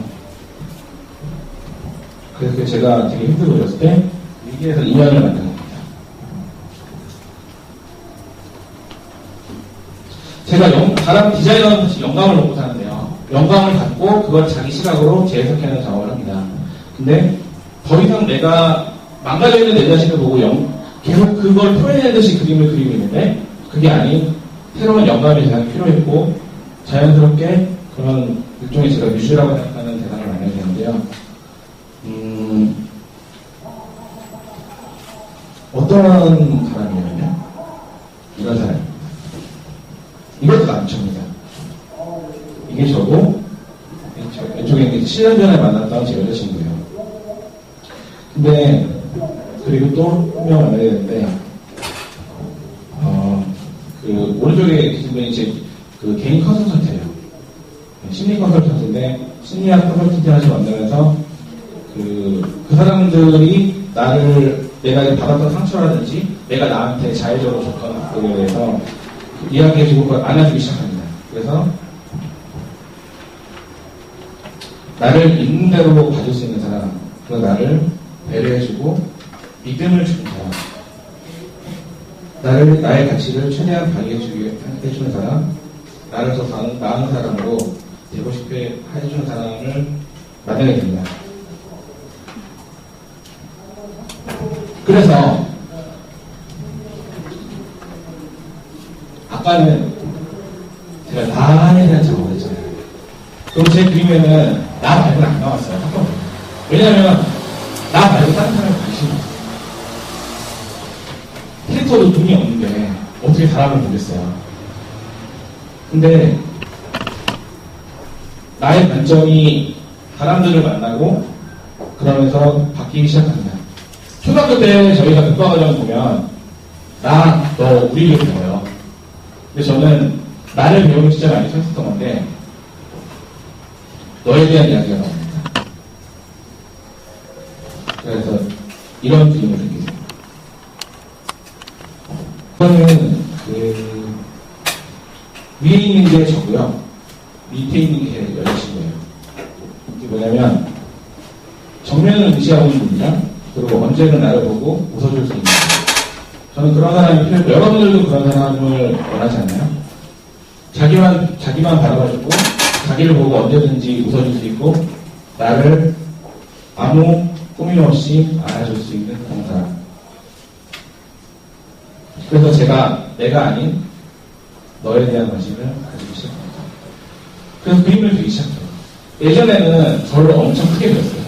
그래서 제가 되게 힘들고 이랬을 때 위기에서 인연을 만든 겁니다. 제가 다른 디자이너는 사실 영감을 먹고 사는데요. 영감을 받고 그걸 자기 시각으로 재해석하는 작업을 합니다. 근데 더 이상 내가 망가져 있는 내 자신을 보고 계속 그걸 표현하듯이 그림을 그리고 있는데 그게 아닌 새로운 영감의 대상이 필요했고 자연스럽게 그런 일종의 제가 뮤즈라고 생각하는 대상을 만나게 되는데요. 어떤 사람이냐면요. 이런 사람입니다. 이것도 남자입니다. 이게 저고 왼쪽에 7년 전에 만났던 제 여자친구예요. 근데 그리고 또 한 명 만나야 되는데 그 오른쪽에 계신 분이 제 그 개인 컨설턴트예요. 심리 컨설턴트인데 심리학 컨설턴트 하나씩 만나면서 그 사람들이 내가 받았던 상처라든지 내가 나한테 자의적으로 줬던 것들에 대해서 이야기해주고 그걸 안아주기 시작합니다. 그래서 나를 있는 대로 봐줄 수 있는 사람, 그리고 나를 배려해주고 믿음을 주는 사람, 나의 가치를 최대한 발휘해주는 사람, 나를 더 나은 사람으로 되고 싶게 해주는 사람을 만나게 됩니다. 그래서 아까는 제가 나에 대한 작업을 했잖아요. 그럼 제 그림에는 나 말고는 안 나왔어요. 왜냐하면 나 말고 다른 사람에 관심이 없어요. 캐릭터도 눈이 없는데 어떻게 사람을 보겠어요. 근데 나의 관점이 사람들을 만나고 그러면서 바뀌기 시작합니다. 초등학교 때 저희가 교과과정 보면 너, 우리를 배워요. 근데 저는 나를 배우는 진짜 많이 썼었던 건데 너에 대한 이야기가 나옵니다. 그래서 이런 그림을 그리게 됩니다. 이거는 위에 있는 게 저고요. 밑에 있는 게 여자친구예요. 이게 뭐냐면 정면을 의지하고 있는 분이랑 그리고 언제든 나를 보고 웃어줄 수 있는 거예요. 저는 그런 사람이 필요해요. 여러분들도 그런 사람을 원하지 않나요? 자기만 바라봐주고 자기를 보고 언제든지 웃어줄 수 있고 나를 아무 꾸밈 없이 안아줄 수 있는 그런 사람. 그래서 내가 아닌 너에 대한 관심을 가지기 시작합니다. 그래서 그림을 그리기 시작해요. 예전에는 저를 엄청 크게 그렸어요.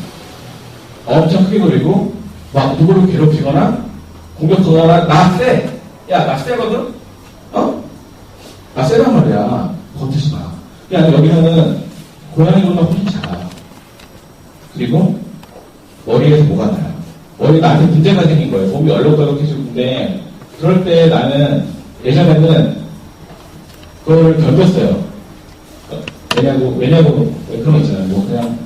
엄청 크게 그리고 막 누구를 괴롭히거나 공격하거나 나 세! 야, 나 세거든? 나 세단 말이야. 건드지 마. 야, 여기는 고양이보다 훨씬 작아요. 그리고 머리에서 뭐가 나요? 머리 나한테 문제가 생긴 거예요. 몸이 얼룩덜룩해지는데 그럴 때 나는 예전에는 그걸 견뎠어요. 왜냐고 그런 거 있잖아요. 뭐 그냥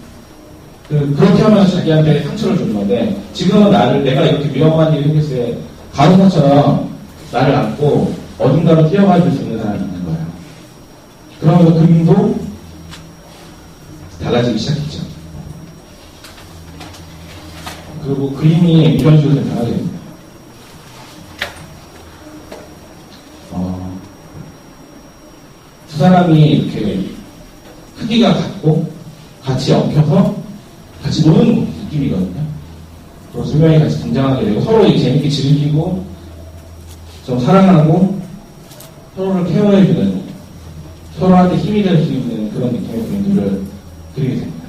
그렇게 하면서 자기한테 상처를 주는 건데 지금은 내가 이렇게 위험한 일이 생겼을 때 간호사처럼 나를 안고 어딘가로 뛰어가 줄 수 있는 사람이 있는 거예요. 그러면서 그림도 달라지기 시작했죠. 그리고 그림이 이런 식으로 변하게 됩니다. 두 사람이 이렇게 크기가 같고 같이 엉켜서 같이 노는 느낌이거든요. 그리고 두 명이 같이 등장하게 되고 서로 재밌게 즐기고 좀 사랑하고 서로를 케어해주는 서로한테 힘이 될 수 있는 그런 느낌의 그림들을 그리게 됩니다.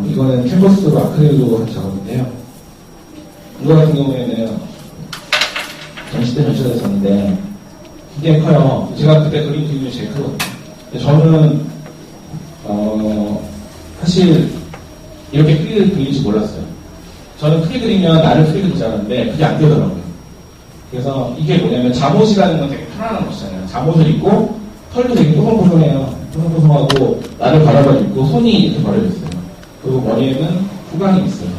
이거는 캔버스로 아크릴로 한 작업인데요. 이거 같은 경우에는 전시 때 전시됐었는데 굉장히 커요. 제가 그때 그림 중에 제일 크거든요. 근데 저는 사실 이렇게 크게 그릴지 몰랐어요. 저는 크게 그리면 나를 크게 그리지 않았는데 그게 안 되더라고요. 그래서 이게 뭐냐면 잠옷이라는 건 되게 편안한 것이잖아요. 잠옷을 입고 털도 되게 뽀송뽀송해요. 뽀송뽀송하고 나를 바라봐주고 손이 이렇게 벌어졌어요. 그리고 머리에는 후광이 있어요.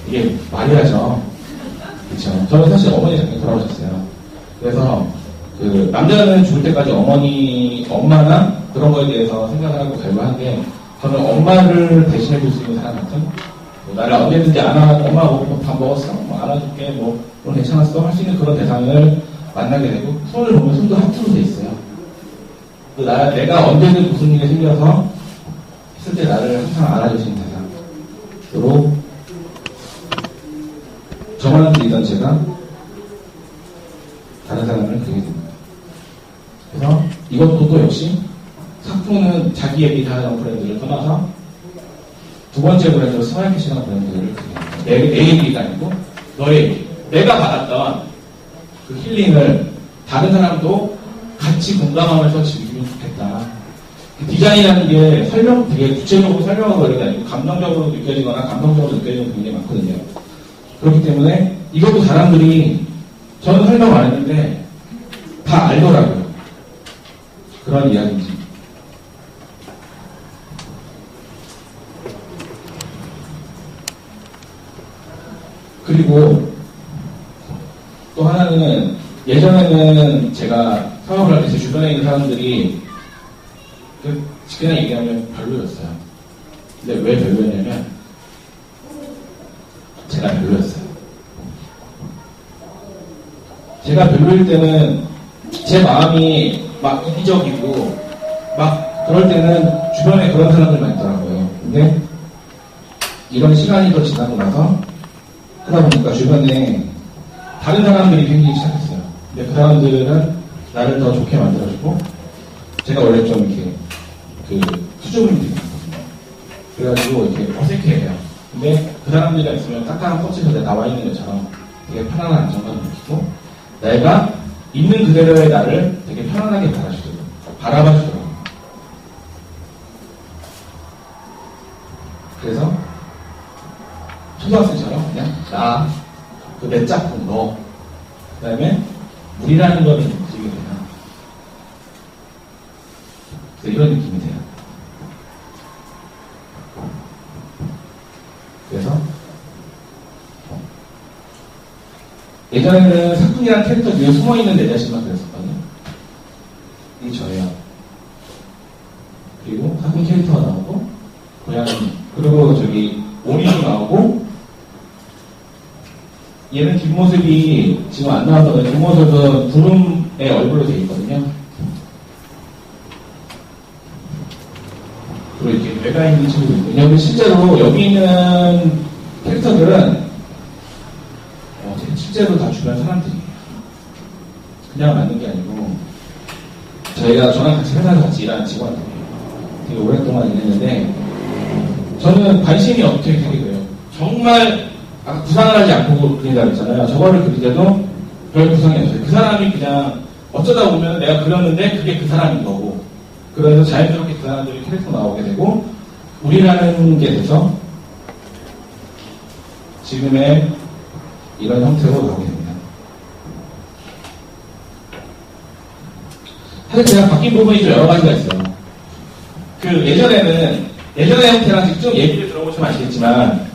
이게 말이 하죠. 그렇죠. 저는 사실 어머니 작년 돌아오셨어요. 그래서 남자는 죽을 때까지 엄마나 그런 거에 대해서 생각을 하고 갈구하는데 저는 엄마를 대신해 줄 수 있는 사람 같은 나를 언제든지 엄마 밥 먹었어? 안아줄게 괜찮았어? 할 수 있는 그런 대상을 만나게 되고 손을 보면 손도 하트로 돼 있어요. 내가 언제든 무슨 일이 생겨서 했을 때 나를 항상 알아주시는 대상으로 저만 드리던 제가 다른 사람을 그리게 됩니다. 그래서 이것도 또 역시 삭풍은 자기 얘기하는 브랜드를 떠나서 두 번째 브랜드로 스마일캐시라는 브랜드를 내 얘기가 아니고 너의 얘기. 내가 받았던 그 힐링을 다른 사람도 같이 공감하면서 즐기면 좋겠다. 디자인이라는 게 되게 구체적으로 설명하고 그런 게 아니고 감정적으로 느껴지거나 감성적으로 느껴지는 부분이 많거든요. 그렇기 때문에 이것도 사람들이 저는 설명 안 했는데 다 알더라고요. 그런 이야기인지. 그리고 또 하나는 예전에는 제가 사업을 할 때 제 주변에 있는 사람들이 그냥 얘기하면 별로였어요. 근데 왜 별로였냐면 제가 별로였어요. 제가 별로일 때는 제 마음이 막 이기적이고 막 그럴 때는 주변에 그런 사람들만 있더라고요. 근데 이런 시간이 더 지나고 나서 하다 보니까 주변에 다른 사람들이 생기기 시작했어요. 근데 그 사람들은 나를 더 좋게 만들어주고 제가 원래 좀 이렇게 수줍음이 되게 많거든요. 그래가지고 이렇게 어색해해요. 근데 그 사람들이 있으면 딱딱한 껍질에 나와 있는 것처럼 되게 편안한 안정감을 느끼고 내가 있는 그대로의 나를 되게 편안하게 바라봐주더라고요. 그래서 초등학생처럼 그냥 내 짝꿍 너 그 다음에 우리라는 거를 느끼게 돼요. 이런 느낌이 돼요. 그래서 예전에는 사쿠이라는 캐릭터 뒤에 숨어있는 내 자신만 그랬었거든요. 이게 저예요. 그리고 사쿠이 캐릭터가 나오고 고양이 그리고 저기 오리도 나오고 얘는 뒷모습이 지금 안 나왔거든요. 뒷모습은 구름의 얼굴로 되어 있거든요. 그리고 이렇게 뇌가 있는 친구도 있고. 근데 실제로 여기 있는 캐릭터들은 실제로 다 주변 사람들이에요. 그냥 맞는 게 아니고 저랑 같이 회사에서 같이 일하는 직원들이에요. 되게 오랫동안 일했는데 저는 관심이 어떻게 되게 돼요. 정말 아까 구상을 하지 않고 그린다고 했잖아요. 저거를 그릴 때도 별 구상이 없어요. 그 사람이 그냥 어쩌다 보면 내가 그렸는데 그게 그 사람인 거고 그래서 자연스럽게 그 사람들이 캐릭터 나오게 되고 우리라는 게 돼서 지금의 이런 형태로 나오게 됩니다. 사실 제가 바뀐 부분이 좀 여러 가지가 있어요. 예전의 형태랑 지금 얘기를 들어보시면 아시겠지만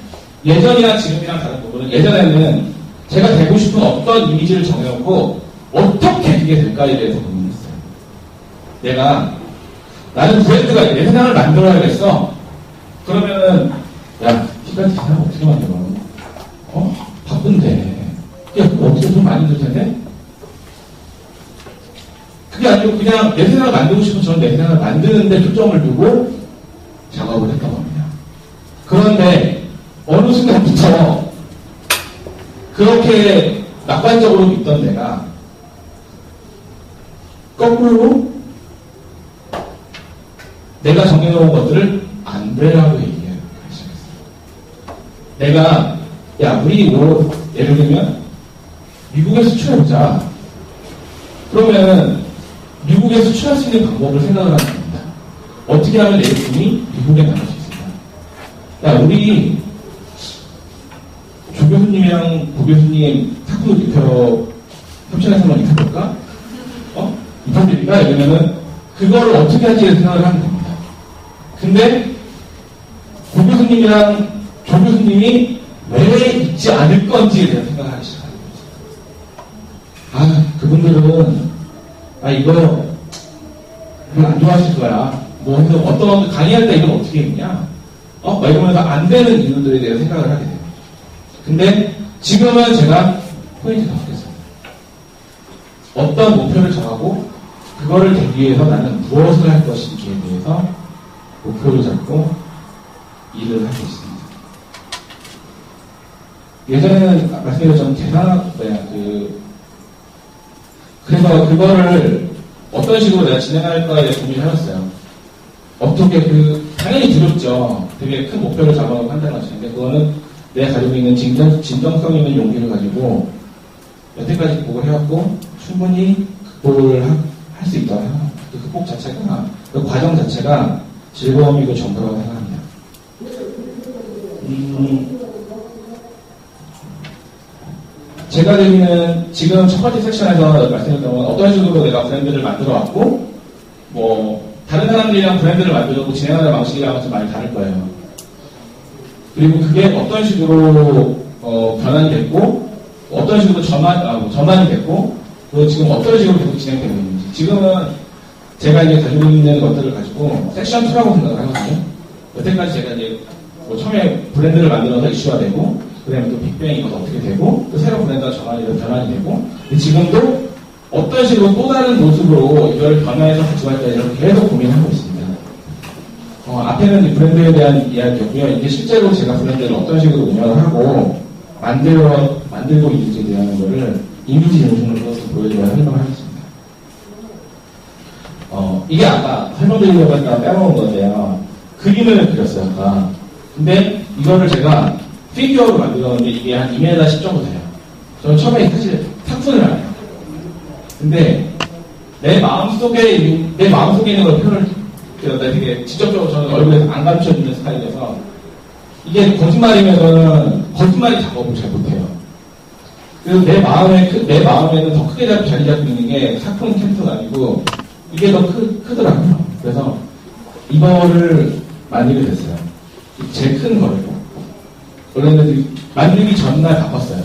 예전이랑 지금이랑 다른 부분은 예전에는 제가 되고 싶은 어떤 이미지를 정해놓고 어떻게 그게 될까에 대해서 고민했어요. 나는 브랜드가 내 세상을 만들어야겠어. 그러면은 야, 티까지 세상 어떻게 만들어? 바쁜데. 야, 그거 어떻게 좀 많이 들 텐데? 그게 아니고 그냥 내 세상을 만들고 싶은 저는 내 세상을 만드는데 초점을 두고 작업을 했던 겁니다. 그런데 어느 순간부터 그렇게 낙관적으로 믿던 내가 거꾸로 내가 정해놓은 것들을 안 되라고 얘기하기 시작했어요. 우리 예를 들면 미국에 수출해보자. 그러면 미국에 수출할 수 있는 방법을 생각을 하는 겁니다. 어떻게 하면 내 제품이 미국에 나갈 수 있을까? 우리 조 교수님이랑 고 교수님 탁구 입혀 협찬해서 한번 입혀볼까? 입혀드릴까? 이러면은 그거를 어떻게 할지 생각을 하면 됩니다. 근데 고 교수님이랑 조 교수님이 왜 있지 않을 건지에 대한 생각을 하기 시작하는 거죠. 그분들은 이거 안 좋아하실 거야. 해서 어떤 강의할 때 이건 어떻게 했냐? 이러면서 안 되는 이유들에 대해 생각을 하게 돼요. 근데 지금은 제가 포인트가 바뀌었어요. 어떤 목표를 정하고 그거를 되기 위해서 나는 무엇을 할 것인지에 대해서 목표를 잡고 일을 하고 있습니다. 예전에는 말씀드렸던 그래서 그거를 어떤 식으로 내가 진행할까에 대해 고민을 해봤어요. 어떻게 당연히 두렵죠. 되게 큰 목표를 잡아놓고 한다는 것인데, 그거는 내가 가지고 있는 진정성 있는 용기를 가지고 여태까지 극복을 해왔고, 충분히 극복을 할 수 있다고 생각합니다. 그 극복 자체가, 그 과정 자체가 즐거움이고 정보라고 생각합니다. 제가 드리는 지금 첫 번째 섹션에서 말씀드렸던 건 어떤 식으로 내가 브랜드를 만들어 왔고, 다른 사람들이랑 브랜드를 만들고 진행하는 방식이랑은 좀 많이 다를 거예요. 그리고 그게 어떤 식으로 변환이 됐고, 어떤 식으로 전환이 됐고, 그리고 지금 어떤 식으로 계속 진행되고 있는지. 지금은 제가 이제 가지고 있는 것들을 가지고 섹션 2라고 생각을 하거든요. 여태까지 제가 이제 처음에 브랜드를 만들어서 이슈가 되고, 그 다음에 또 빅뱅이 이것도 어떻게 되고, 또 새로운 브랜드가 변환이 되고, 근데 지금도 어떤 식으로 또 다른 모습으로 이걸 변화해서 가져갈까 이렇게 계속 고민하고 있습니다. 앞에는 브랜드에 대한 이야기였고요. 이제 실제로 제가 브랜드를 어떤 식으로 운영을 하고 만들고 있는지에 대한 거를 이미지 영상으로 보여드려야 설명하겠습니다. 이게 아까 설명드리려고 했다가 빼먹은 건데요. 그림을 그렸어요, 아까. 근데 이거를 제가 피규어로 만들었는데 이게 한 2m 10 정도 돼요. 저는 처음에 사실 탁분을 안 해요. 근데 내 마음속에 있는 걸 표현을 되게 직접적으로 저는 얼굴에서 안 감춰주는 스타일이라서 이게 거짓말이면은 거짓말이 작업을 잘 못해요. 그래서 내 마음에는 더 크게 자리 잡고 있는 게 사건 캐릭터가 아니고 이게 더 크더라고요. 그래서 이거를 만들게 됐어요. 제일 큰 거를. 원래는 만들기 전날 바꿨어요.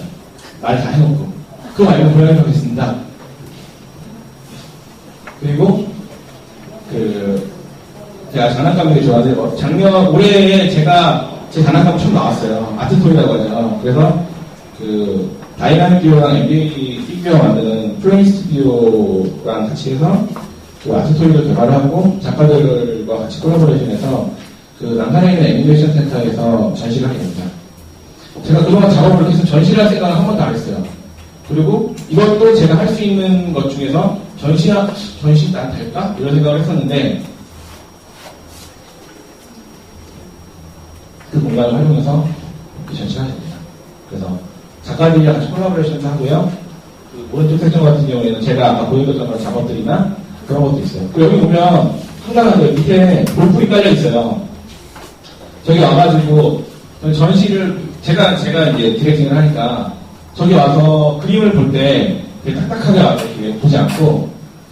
말 다 해놓고. 그거 말고 보여드리겠습니다. 그리고 제가 장난감 되게 좋아하는데 올해에 제가 제 장난감 처음 나왔어요. 아트토이라고 하죠. 그래서 다이나믹 듀오랑 NBA 피규어 만드는 플레이 스튜디오랑 같이 해서 아트토이를 개발하고 작가들과 같이 콜라보레이션해서 남산에 있는 애니메이션 센터에서 전시를 하게 됩니다. 제가 그동안 작업을 해서 전시를 할 생각은 한 번도 안 했어요. 그리고 이것도 제가 할 수 있는 것 중에서 전시 난 될까? 이런 생각을 했었는데 그 공간을 활용해서 전시를 하게 됩니다. 그래서 작가들이랑 같이 콜라보레이션도 하고요. 오른쪽 섹션 같은 경우에는 제가 아까 보여드렸던 작업들이나 그런 것도 있어요. 그리고 여기 보면 상당하게 밑에 볼풀이 깔려 있어요. 저기 와가지고 전시를 제가 이제 디렉팅을 하니까 저기 와서 그림을 볼 때 딱딱하게 와서 이렇게 보지 않고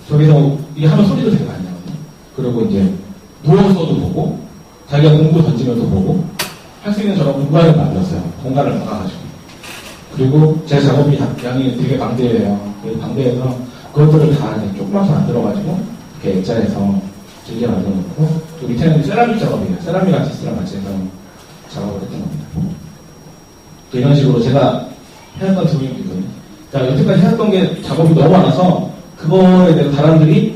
저기서 이게 하면 소리도 되게 많이 나거든요. 그리고 이제 누워서도 보고 자기가 공구 던지면서 보고 할 수 있는 저런 공간을 만들었어요. 공간을 박아가지고. 그리고 제 작업이 양이 되게 방대해요. 방대해서 그것들을 다 조그맣게 만들어가지고 이렇게 액자에서 길게 만들어놓고 또 밑에는 세라믹 작업이에요. 세라믹 아티스트랑 같이 해서 작업을 했던 겁니다. 이런 식으로 제가 해왔던 드로잉도 있거든요. 자, 여태까지 해왔던 게 작업이 너무 많아서 그거에 대해서 사람들이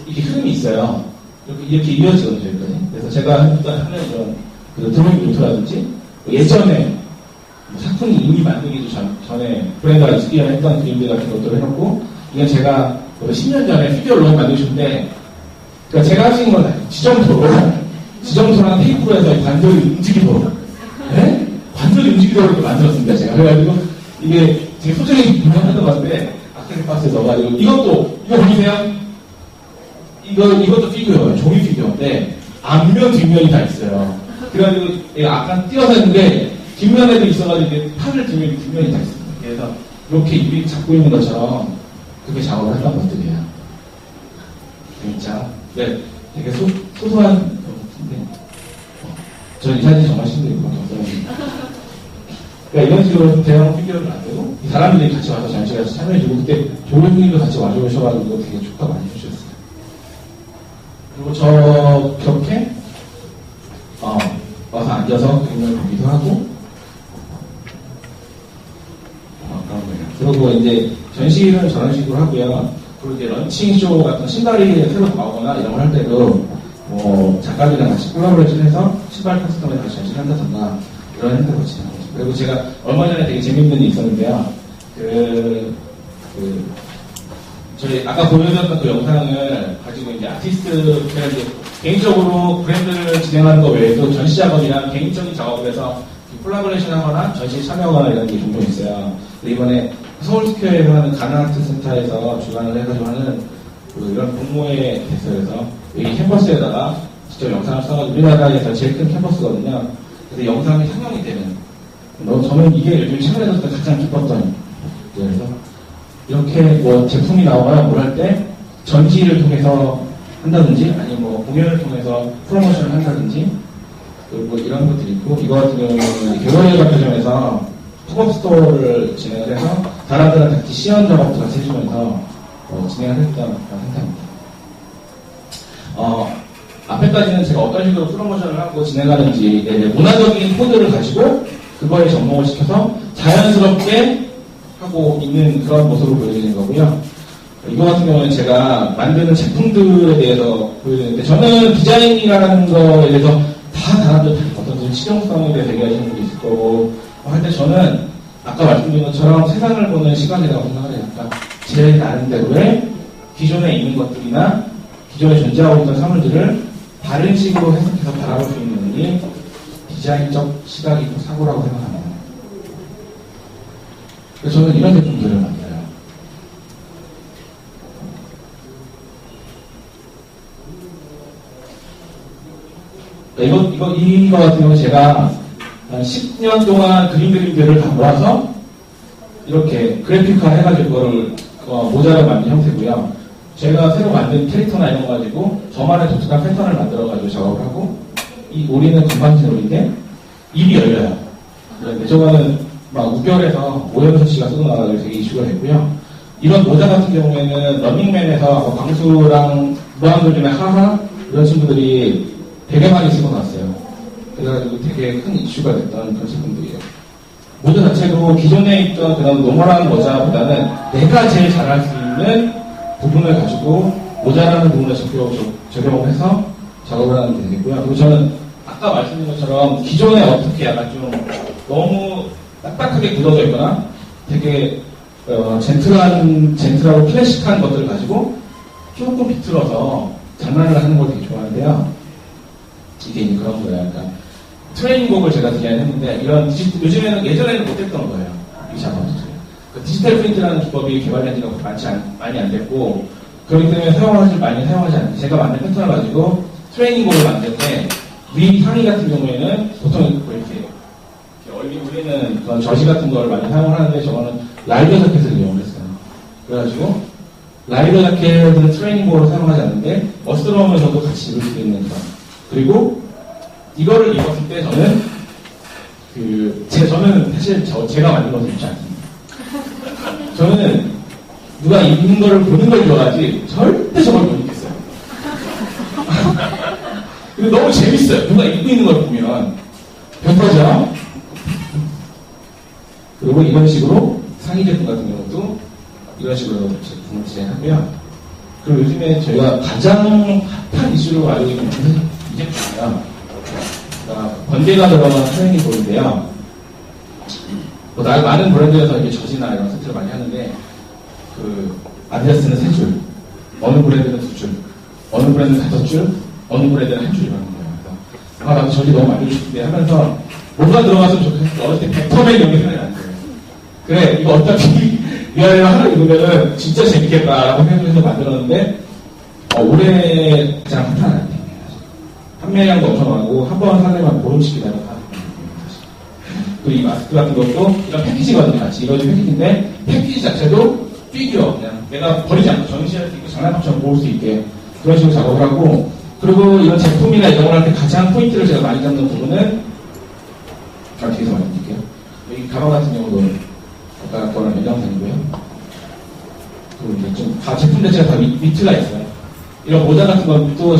이게 흐름이 있어요. 이렇게 이어지거든요, 여기까지. 그래서 제가 하는 이런 드로잉 노트라든지 예전에 상품이 이미 만들기도 전에 브랜드가 했던 그림들 같은 것들을 해놓고 이건 제가 10년 전에 피규어를 너무 만드셨는데 그러니까 제가 할 수 있는 건 지점토랑 테이프로 해서 관절이 움직이도록 네? 관절이 움직이도록 이렇게 만들었습니다. 제가 그래가지고 이게 되게 소중히 분명하던 것 같은데 아크릴 박스에 넣어가지고 이거 보이세요? 이것도 피규어예요. 종이 피규어인데 앞면 뒷면이 다 있어요. 그래가지고 아까 띄어서 했는데 뒷면에도 있어가지고 팔을 뒷면이 다 있습니다. 그래서 이렇게 입이 잡고 있는 것처럼 그렇게 작업을 했던 것들이에요. 진짜 네, 되게 소소한 것인데 저는 이 사진 정말 신기했고 그러니까 이런 식으로 대형 피규어를 만들고 이 사람들이 같이 와서 전시회에서 참여해주고 그때 조교님도 같이 와주셔가지고 되게 축하 많이 해주셨어요. 그리고 저렇게 와서 앉아서 그림을 보기도 하고 그런 거예요. 그리고 이제 전시는 저런 식으로 하고요. 그리고 이제 런칭쇼 같은 신발이 새로 나오거나 이런 걸 할 때도 뭐 작가들이랑 같이 콜라보레이션해서 신발 커스텀에 다시 전시한다던가 이런 행사를 진행하고 있습니다. 그리고 제가 얼마 전에 되게 재밌는 일이 있었는데요. 저희 아까 보여드렸던 그 영상을 가지고 이제 아티스트 제가 이제 개인적으로 브랜드를 진행하는 거 외에도 전시 작업이랑 개인적인 작업을 해서 콜라보레이션 하거나 전시에 참여하거나 이런 게 종종 있어요. 이번에 서울스퀘어에서 하는 가나아트 센터에서 주관을 해가지고 하는 이런 공모에 됐어요. 그래서 여기 캠퍼스에다가 직접 영상을 써가지고 우리나라에서 제일 큰 캠퍼스거든요. 그래서 영상이 상영이 되는. 저는 이게 요즘 최근에 들어서 가장 기뻤던. 그래서 이렇게 뭐 제품이 나오거나 뭘 할 때 전시를 통해서 한다든지 아니면 뭐 공연을 통해서 프로모션을 한다든지 뭐 이런 것들이 있고 이거 같은 경우는 교원의 박물관에서 팝업 스토어를 진행을 해서 사람들한테 같이 시연 작업도 같이 해주면서 진행을 했던 행사입니다. 앞에까지는 제가 어떤 식으로 프로모션을 하고 진행하는지 문화적인 코드를 가지고 그거에 접목을 시켜서 자연스럽게 하고 있는 그런 모습을 보여드리는 거고요. 이거 같은 경우는 제가 만드는 제품들에 대해서 보여드리는데 저는 디자인이라는 거에 대해서 다 사람들 어떤 실용성에 대해서 얘기하시는 분도 있을 거고 할 때 저는 아까 말씀드린 것처럼 세상을 보는 시각이라고 생각을 해요. 그러니까 제 나름대로의 기존에 있는 것들이나 기존에 존재하고 있던 사물들을 다른 식으로 해석해서 바라볼 수 있는 게 디자인적 시각이고 사고라고 생각합니다. 그래서 저는 이런 제품들을 만들어요. 이거 같은 경우는 제가 한 10년 동안 그림들을 다 모아서 이렇게 그래픽화 해가지고 그거를 모자를 만든 형태고요. 제가 새로 만든 캐릭터나 이런 거 가지고 저만의 독특한 패턴을 만들어가지고 작업을 하고 이 오리는 건반지 오리인데 입이 열려요. 그런데 저거는 막 우결에서 오연서 씨가 쓰고 나가지고 되게 이슈가 됐고요. 이런 모자 같은 경우에는 런닝맨에서 광수랑 무한도전의 하하 이런 친구들이 되게 많이 쓰고 나왔어요. 그래가지고 되게 큰 이슈가 됐던 그런 제품들이에요. 모자 자체도 기존에 있던 그런 노멀한 모자보다는 내가 제일 잘할 수 있는 부분을 가지고 모자라는 부분을 적용을 해서 작업을 하는 게 되겠고요. 그리고 저는 아까 말씀드린 것처럼 기존에 어떻게 약간 좀 너무 딱딱하게 굳어져 있거나 되게 젠틀하고 클래식한 것들을 가지고 조금 비틀어서 장난을 하는 걸 되게 좋아하는데요. 이게 이제 그런 거예요. 약간 트레이닝복을 제가 디자인했는데 이런 요즘에는 예전에는 못했던 거예요. 이 작업들. 디지털 프린트라는 기법이 개발된 지가 많이 안 됐고 그렇기 때문에 많이 사용하지 않는데 제가 만든 패턴을 가지고 트레이닝복을 만들 때 위 상의 같은 경우에는 보통 이렇게 올리는 그런 저지 같은 걸 많이 사용을 하는데 저거는 라이더 자켓을 이용을 했어요. 그래가지고 라이더 자켓은 트레이닝복으로 사용하지 않는데 멋스러우면서도 같이 입을 수 있는 그런. 그리고 이거를 입었을 때 저는 저는 사실 제가 만든 것을 입지 않습니다. 저는 누가 입는 거를 보는 걸 좋아하지 절대 저걸 못 입겠어요. 근데 너무 재밌어요. 누가 입고 있는 걸 보면 벽화죠. 그리고 이런 식으로 상의 제품 같은 경우도 이런 식으로 제품을 진행하고요. 그리고 요즘에 저희가 가장 핫한 이슈로 알고 있는 이 제품이에요. 번개가 들어간 트레이닝복인데요. 많은 브랜드에서 이게 저지나 이런 세트를 많이 하는데, 아디다스는 3줄, 어느 브랜드는 2줄, 어느 브랜드는 5줄, 어느 브랜드는 1줄이라는 거예요. 그래서, 나도 저지 너무 만들고 싶은데 하면서, 뭔가 들어갔으면 좋겠어. 어렸을 때 백퍼맨 이런 게 생각이 안 돼요. 그래, 이거 어차피 미안해요. 하나 입으면은 진짜 재밌겠다라고 생각해서 만들었는데, 올해 가장 핫한 아이템이에요. 판매량도 엄청 많고, 한 번 사려면 보름씩 기다려요. 그리고 이 마스크 같은 것도 이런 패키지거든요. 같이 이루어진 패키지인데 패키지 자체도 피규어 그냥 내가 버리지 않고 전시할 수 있고 장난감처럼 모을 수 있게 그런 식으로 작업을 하고 그리고 이런 제품이나 이런 걸 할 때 가장 포인트를 제가 많이 잡는 부분은 뒤에서 말씀드릴게요. 여기 가방 같은 경우도 아까 거랑 연장선이고요. 그리고 이제 좀 다 제품 자체가 다 위트가 있어요. 이런 모자 같은 것도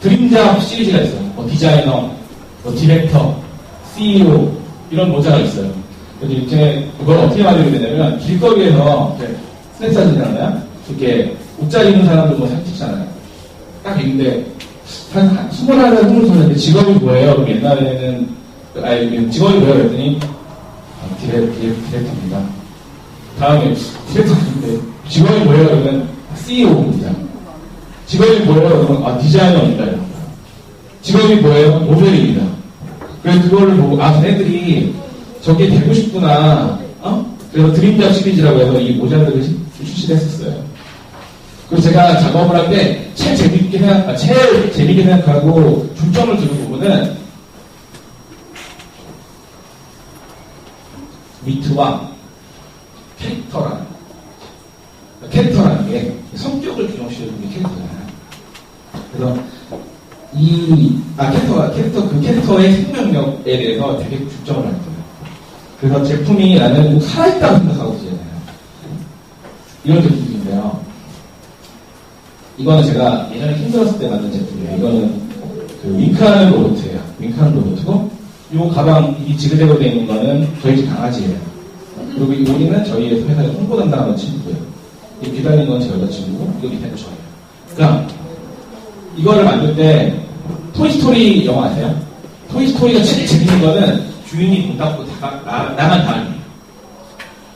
드림잡 시리즈가 있어요. 디자이너, 디렉터, CEO 이런 모자가 있어요. 그래서 이렇게 그걸 어떻게 만들게 되냐면 길거리에서 스냅 사진이잖아요. 이렇게 옷잘 입는 사람도 뭐 사진 찍잖아요. 딱 있는데, 한 21살, 20살인데 직업이 뭐예요? 그럼 옛날에는, 직업이 뭐예요? 그랬더니, 디렉터입니다. 다음에, 디렉터인데, 직업이 뭐예요? 그러면 CEO입니다. 직업이 뭐예요? 그러면, 디자이너입니다. 직업이 뭐예요? 모델입니다. 그래서 그거를 보고, 걔네들이 저게 되고 싶구나, 그래서 드림잡 시리즈라고 해서 이 모자들을 출시를 했었어요. 그리고 제가 작업을 할 때 제일 재밌게 생각하고 중점을 두는 부분은 위트와 캐릭터라는 게 성격을 규정시켜주는 게 캐릭터잖아요. 그래서 그 캐릭터의 생명력에 대해서 되게 중점을 할 거예요. 그래서 제품이 나는 살아있다고 생각하고 있잖아요. 이런 제품인데요. 이거는 제가 예전에 힘들었을 때 만든 제품이에요. 이거는 그 윙크하는 로봇이에요. 윙크하는 로봇이고, 이 가방, 이 지그재그로 되어 있는 거는 저희 집 강아지예요. 그리고 이 우리는 저희 회사에 홍보 담당하는 친구고요. 이 기다리는 건 제 여자친구고, 이거 밑에는 저예요. 그러니까, 이거를 만들 때, 토이스토리 영화 아세요? 토이스토리가 제일 재밌는 거는 주인이 문 닫고 나만 다닙니다.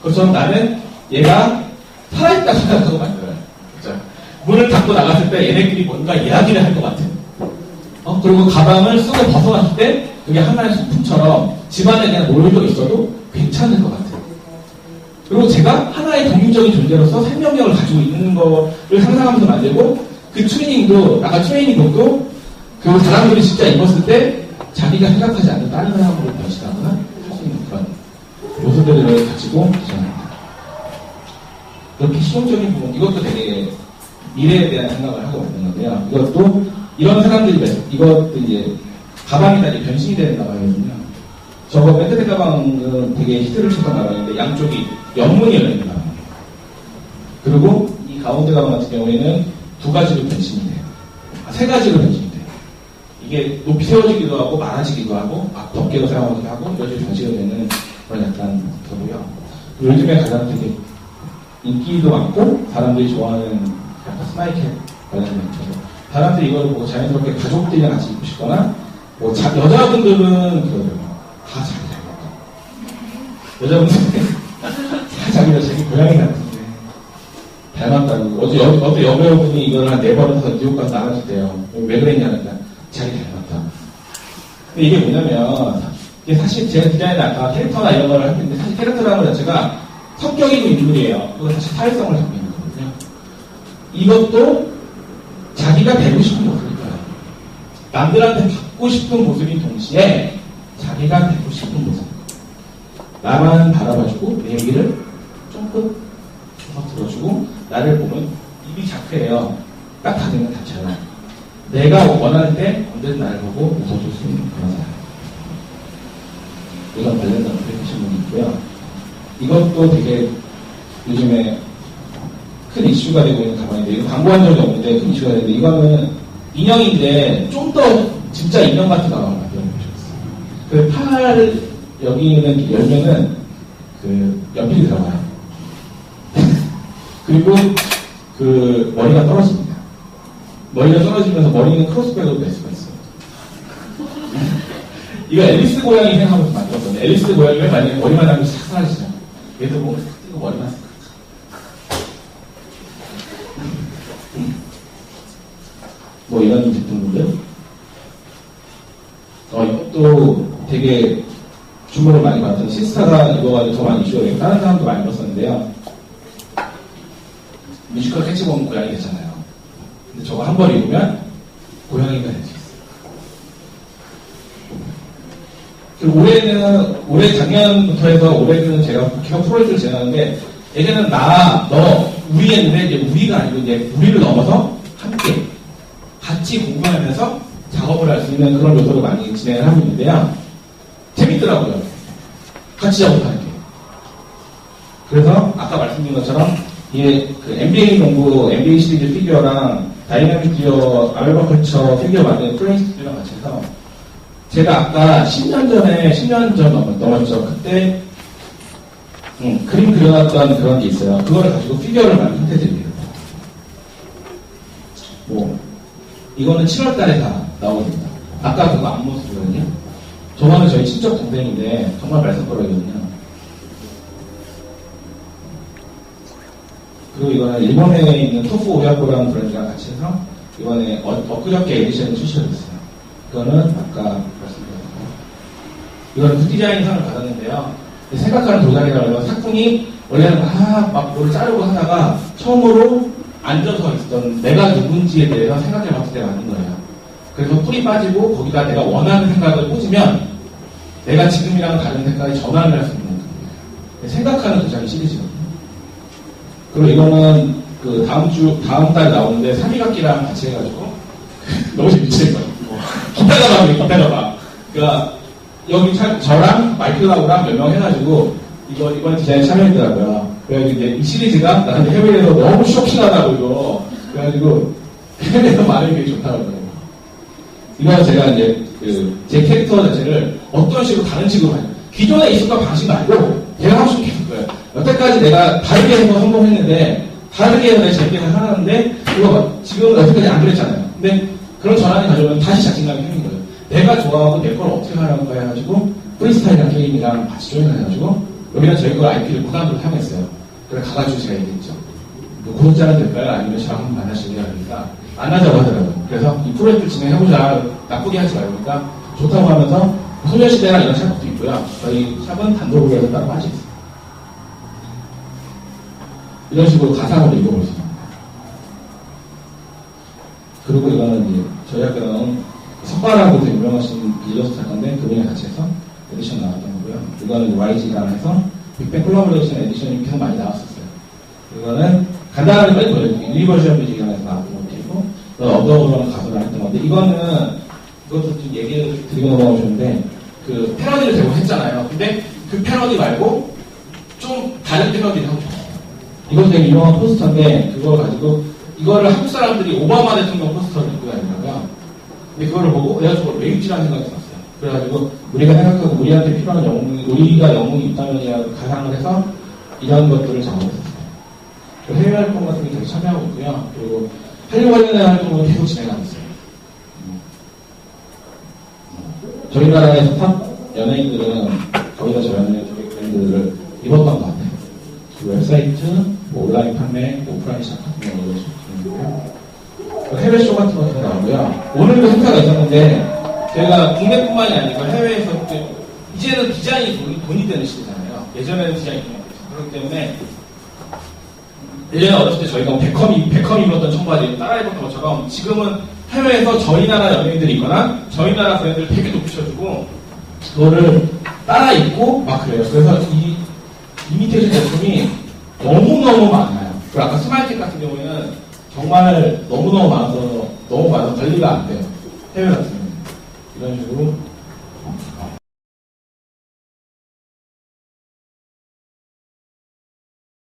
그것처럼 나는 얘가 살아있다고 생각하고 만들어요. 그렇죠? 문을 닫고 나갔을 때 얘네끼리 뭔가 이야기를 할 것 같은. 그리고 가방을 쓰고 벗어났을 때 그게 하나의 소품처럼 집안에 그냥 놀고 있어도 괜찮을 것 같아요. 그리고 제가 하나의 독립적인 존재로서 생명력을 가지고 있는 거를 상상하면서 만들고, 그 트레이닝도, 아까 트레이닝복도 그 사람들이 진짜 입었을 때 자기가 생각하지 않는 다른 사람으로 변신하거나 할 수 있는 그런 요소들을 가지고 디자인합니다. 이렇게 실용적인 부분, 이것도 되게 미래에 대한 생각을 하고 만든 건데요. 이것도 이런 사람들이 이것도 이제 가방이 이제 변신이 되는 가방이거든요. 저거 밴드백 가방은 되게 히트를 쳤던 가방인데 양쪽이 옆문이 열리는 가방이에요. 그리고 이 가운데 가방 같은 경우에는 두 가지로 변신이 돼요. 세 가지로 변신이 돼요. 이게 높이 세워지기도 하고 많아지기도 하고 덮개도 사용하기도 하고 여러 가지 변신이 되는 그런 약간 거고요. 요즘에 가장 되게 인기도 많고 사람들이 좋아하는 약간 스마일캣 관련된 거죠. 사람들이 이걸 보고 자연스럽게 가족들이랑 같이 입고 싶거나, 뭐 여자분들은 그러더라고요. 다 자기 닮았다. 여자분들은 다 자기 고양이 같은데 닮았다고. 어제 여배우분이 이걸 한 4번 해서 뉴욕 가서 나가줬대요. 왜 그랬냐니까 자기 닮았다. 근데 이게 뭐냐면, 이게 사실 제가 디자인을 아까 캐릭터나 이런 걸 했는데, 사실 캐릭터라는 것 자체가 성격이고 인물이에요. 그건 사실 사회성을 담고 있는 거거든요. 이것도 자기가 되고 싶은 모습일 거예요. 남들한테 받고 싶은 모습인 동시에 자기가 되고 싶은 모습. 나만 바라봐주고 내 얘기를 조금 들어주고 나를 보면 입이 작해요. 딱 닫으면 닫혀요. 내가 원하는 때 언제든 나를 보고 웃어줄 수 있는 그런 사람. 이건 관련된 어플리케이션 분이 있고요. 이것도 되게 요즘에 큰 이슈가 되고 있는 가방인데, 이거 광고한 적이 없는데 큰 이슈가 되는데, 이거는 인형인데 좀 더 진짜 인형 같은 가방을 만들어 보셨어요. 그 팔 여기는 열면은 그 연필이 들어가요. 그리고 그 머리가 떨어집니다. 머리가 떨어지면서 머리는 크로스백으로 낼 수가 있어요. 이거 앨리스 고양이 생각하면서 만들었거든요. 앨리스 고양이를 만약에 머리만 하면 싹 사라지죠. 얘도 뭐 이거 머리만 싹. 뭐 이런 제품들. 이것도 되게 주목을 많이 받던, 시스타가 입어가지고 더 많이 이슈가 되고 다른 사람도 많이 입었었는데요. 뮤지컬 캐치본 고양이 되잖아요. 근데 저거 한 번 입으면 고양이가 될 수 있어요. 그리고 올해 작년부터 해서 올해는 제가 계속 프로젝트를 진행하는데, 예전에는 나, 너, 우리 했는데 이제 우리가 아니고 이제 우리를 넘어서 함께 같이 공부하면서 작업을 할 수 있는 그런 요소를 많이 진행을 하고 있는데요. 재밌더라고요. 같이 작업하는 게. 그래서 아까 말씀드린 것처럼 이게 그 NBA 농구, NBA 시리즈 피규어랑 다이나믹 듀어, 아메바컬처 피규어 만드는 플레이스랑 같이 해서, 제가 아까 10년 전 넘었죠. 그때 그림 그려놨던 그런 게 있어요. 그거를 가지고 피규어를 만든 형태들이에요. 이거는 7월 달에 다 나오거든요. 아까 그거 앞모습이거든요. 저거는 저희 친척 동생인데 정말 말썽거리거든요. 그리고 이거는 일본에 있는 토fu 오야코라는 브랜드랑 같이 해서 이번에 엊그저께 에디션이 출시가 됐어요. 이거는 아까 말씀드렸던 이거는 굿디자인상을 받았는데요. 생각하는 도자기라고 해서 삭풍이 원래는 막 뭐를 자르고 하다가 처음으로 앉아서 있던 내가 누군지에 대해서 생각해 봤을 때 맞는 거예요. 그래서 뿔이 빠지고 거기다 내가 원하는 생각을 꽂으면 내가 지금이랑 다른 생각이 전환을 할 수 있는 거예요. 생각하는 도자기 시리즈거든요. 그리고 이거는 그 다음 달에 나오는데 3위학기랑 같이 해가지고 너무 재밌어요. 기타가 봐. 그러니까 여기 저랑 마이클라우랑 몇 명 해가지고 이번 디자인 참여했더라고요. 그래가지고 이제 이 시리즈가 나한테 해외에서 너무 쇼킹하다고 이거. 그래가지고 해외에서 많은 게 좋다고 하더라고요. 이건 제가 이제 제 캐릭터 자체를 어떤 식으로 다른 식으로 하냐. 기존에 있었던 방식 말고 제가 하고 싶은 게 있을 거예요. 여태까지 내가 다르게 해서 성공했는데 다르게 해서 내가 재밌게 하는데 이거 지금은 여태까지 안 그랬잖아요. 근데 그런 전환이 가져오면 다시 자신감이 생긴 거예요. 내가 좋아하고 내 걸 어떻게 하려고 해가지고 프리스타일이라는 게임이랑 같이 조인해가지고 여기는 저희 걸 IP를 무단으로 사용했어요. 그래서 가가지고 제가 얘기했죠. 구독자는 될까요? 아니면 저랑 한번 만나실래요? 그러니까 만나자고 하더라고요. 그래서 이 프로젝트 진행해보자. 나쁘게 하지 말고. 그러니까 좋다고 하면서 소녀시대랑 이런 샵도 있고요. 저희 샵은 단독으로 해서 따로 빠져 있어요. 이런 식으로 가상으로 읽어볼 수 있습니다. 그리고 이거는 이제 저희 학교는 석바라고 되게 유명하신 일러스트 작가인데 그분이 같이 해서 에디션 나왔던 거고요. 이거는 YG랑 해서 빅뱅 콜라보레이션 에디션이 계속 많이 나왔었어요. 이거는 간단하게 빨리 보여드릴게요. 유니버셜 뮤직이랑 해서 나왔던 것이고 언더우드라는 가수랑 했던 건데 이것도 좀 얘기 드리고 넘어가셨는데 그 패러디를 대부분 했잖아요. 근데 그 패러디 말고 좀 다른 패러디를 하고 싶어요. 이건 되게 유명한 포스터인데 그걸 가지고 이거를 한국 사람들이 오바마 대통령 포스터를 입고 다니더라고요. 근데 그거를 보고 내가 저걸 왜 입지라는 생각이 들었어요. 그래가지고 우리가 생각하고 우리한테 필요한 우리가 영웅이 있다면이라고 가상을 해서 이런 것들을 작업했었어요. 해외 활동 같은 게 되게 참여하고 있고요. 그리고 한류 관련된 활동을 계속 진행하고 있어요. 저희 나라에서 탑 연예인들은 거의 다 저희 연예인들을 입었던 것 같아요. 그 웹사이트, 온라인 판매, 오프라인 샵 같은 경우도 진행되고요. 해외쇼 같은 것도 나오고요. 오늘도 행사가 있었는데 제가 국내뿐만이 아니고 해외에서 이제는 디자인이 돈이 되는 시대잖아요. 예전에는 디자인이 돈이 됐어요. 그렇기 때문에 예전에 어렸을 때 저희가 백컴 입었던 청바지 따라 입었던 것처럼 지금은 해외에서 저희 나라 연예인들이 있거나 저희 나라 브랜드를 되게 높이셔주고 그거를 따라 입고 막 그래요. 그래서 이 이미테이션 제품이 너무너무 많아요. 그리고 아까 스마일캣 같은 경우에는 정말 너무너무 많아서 관리가 안 돼요. 해외 같은 경우는. 이런 식으로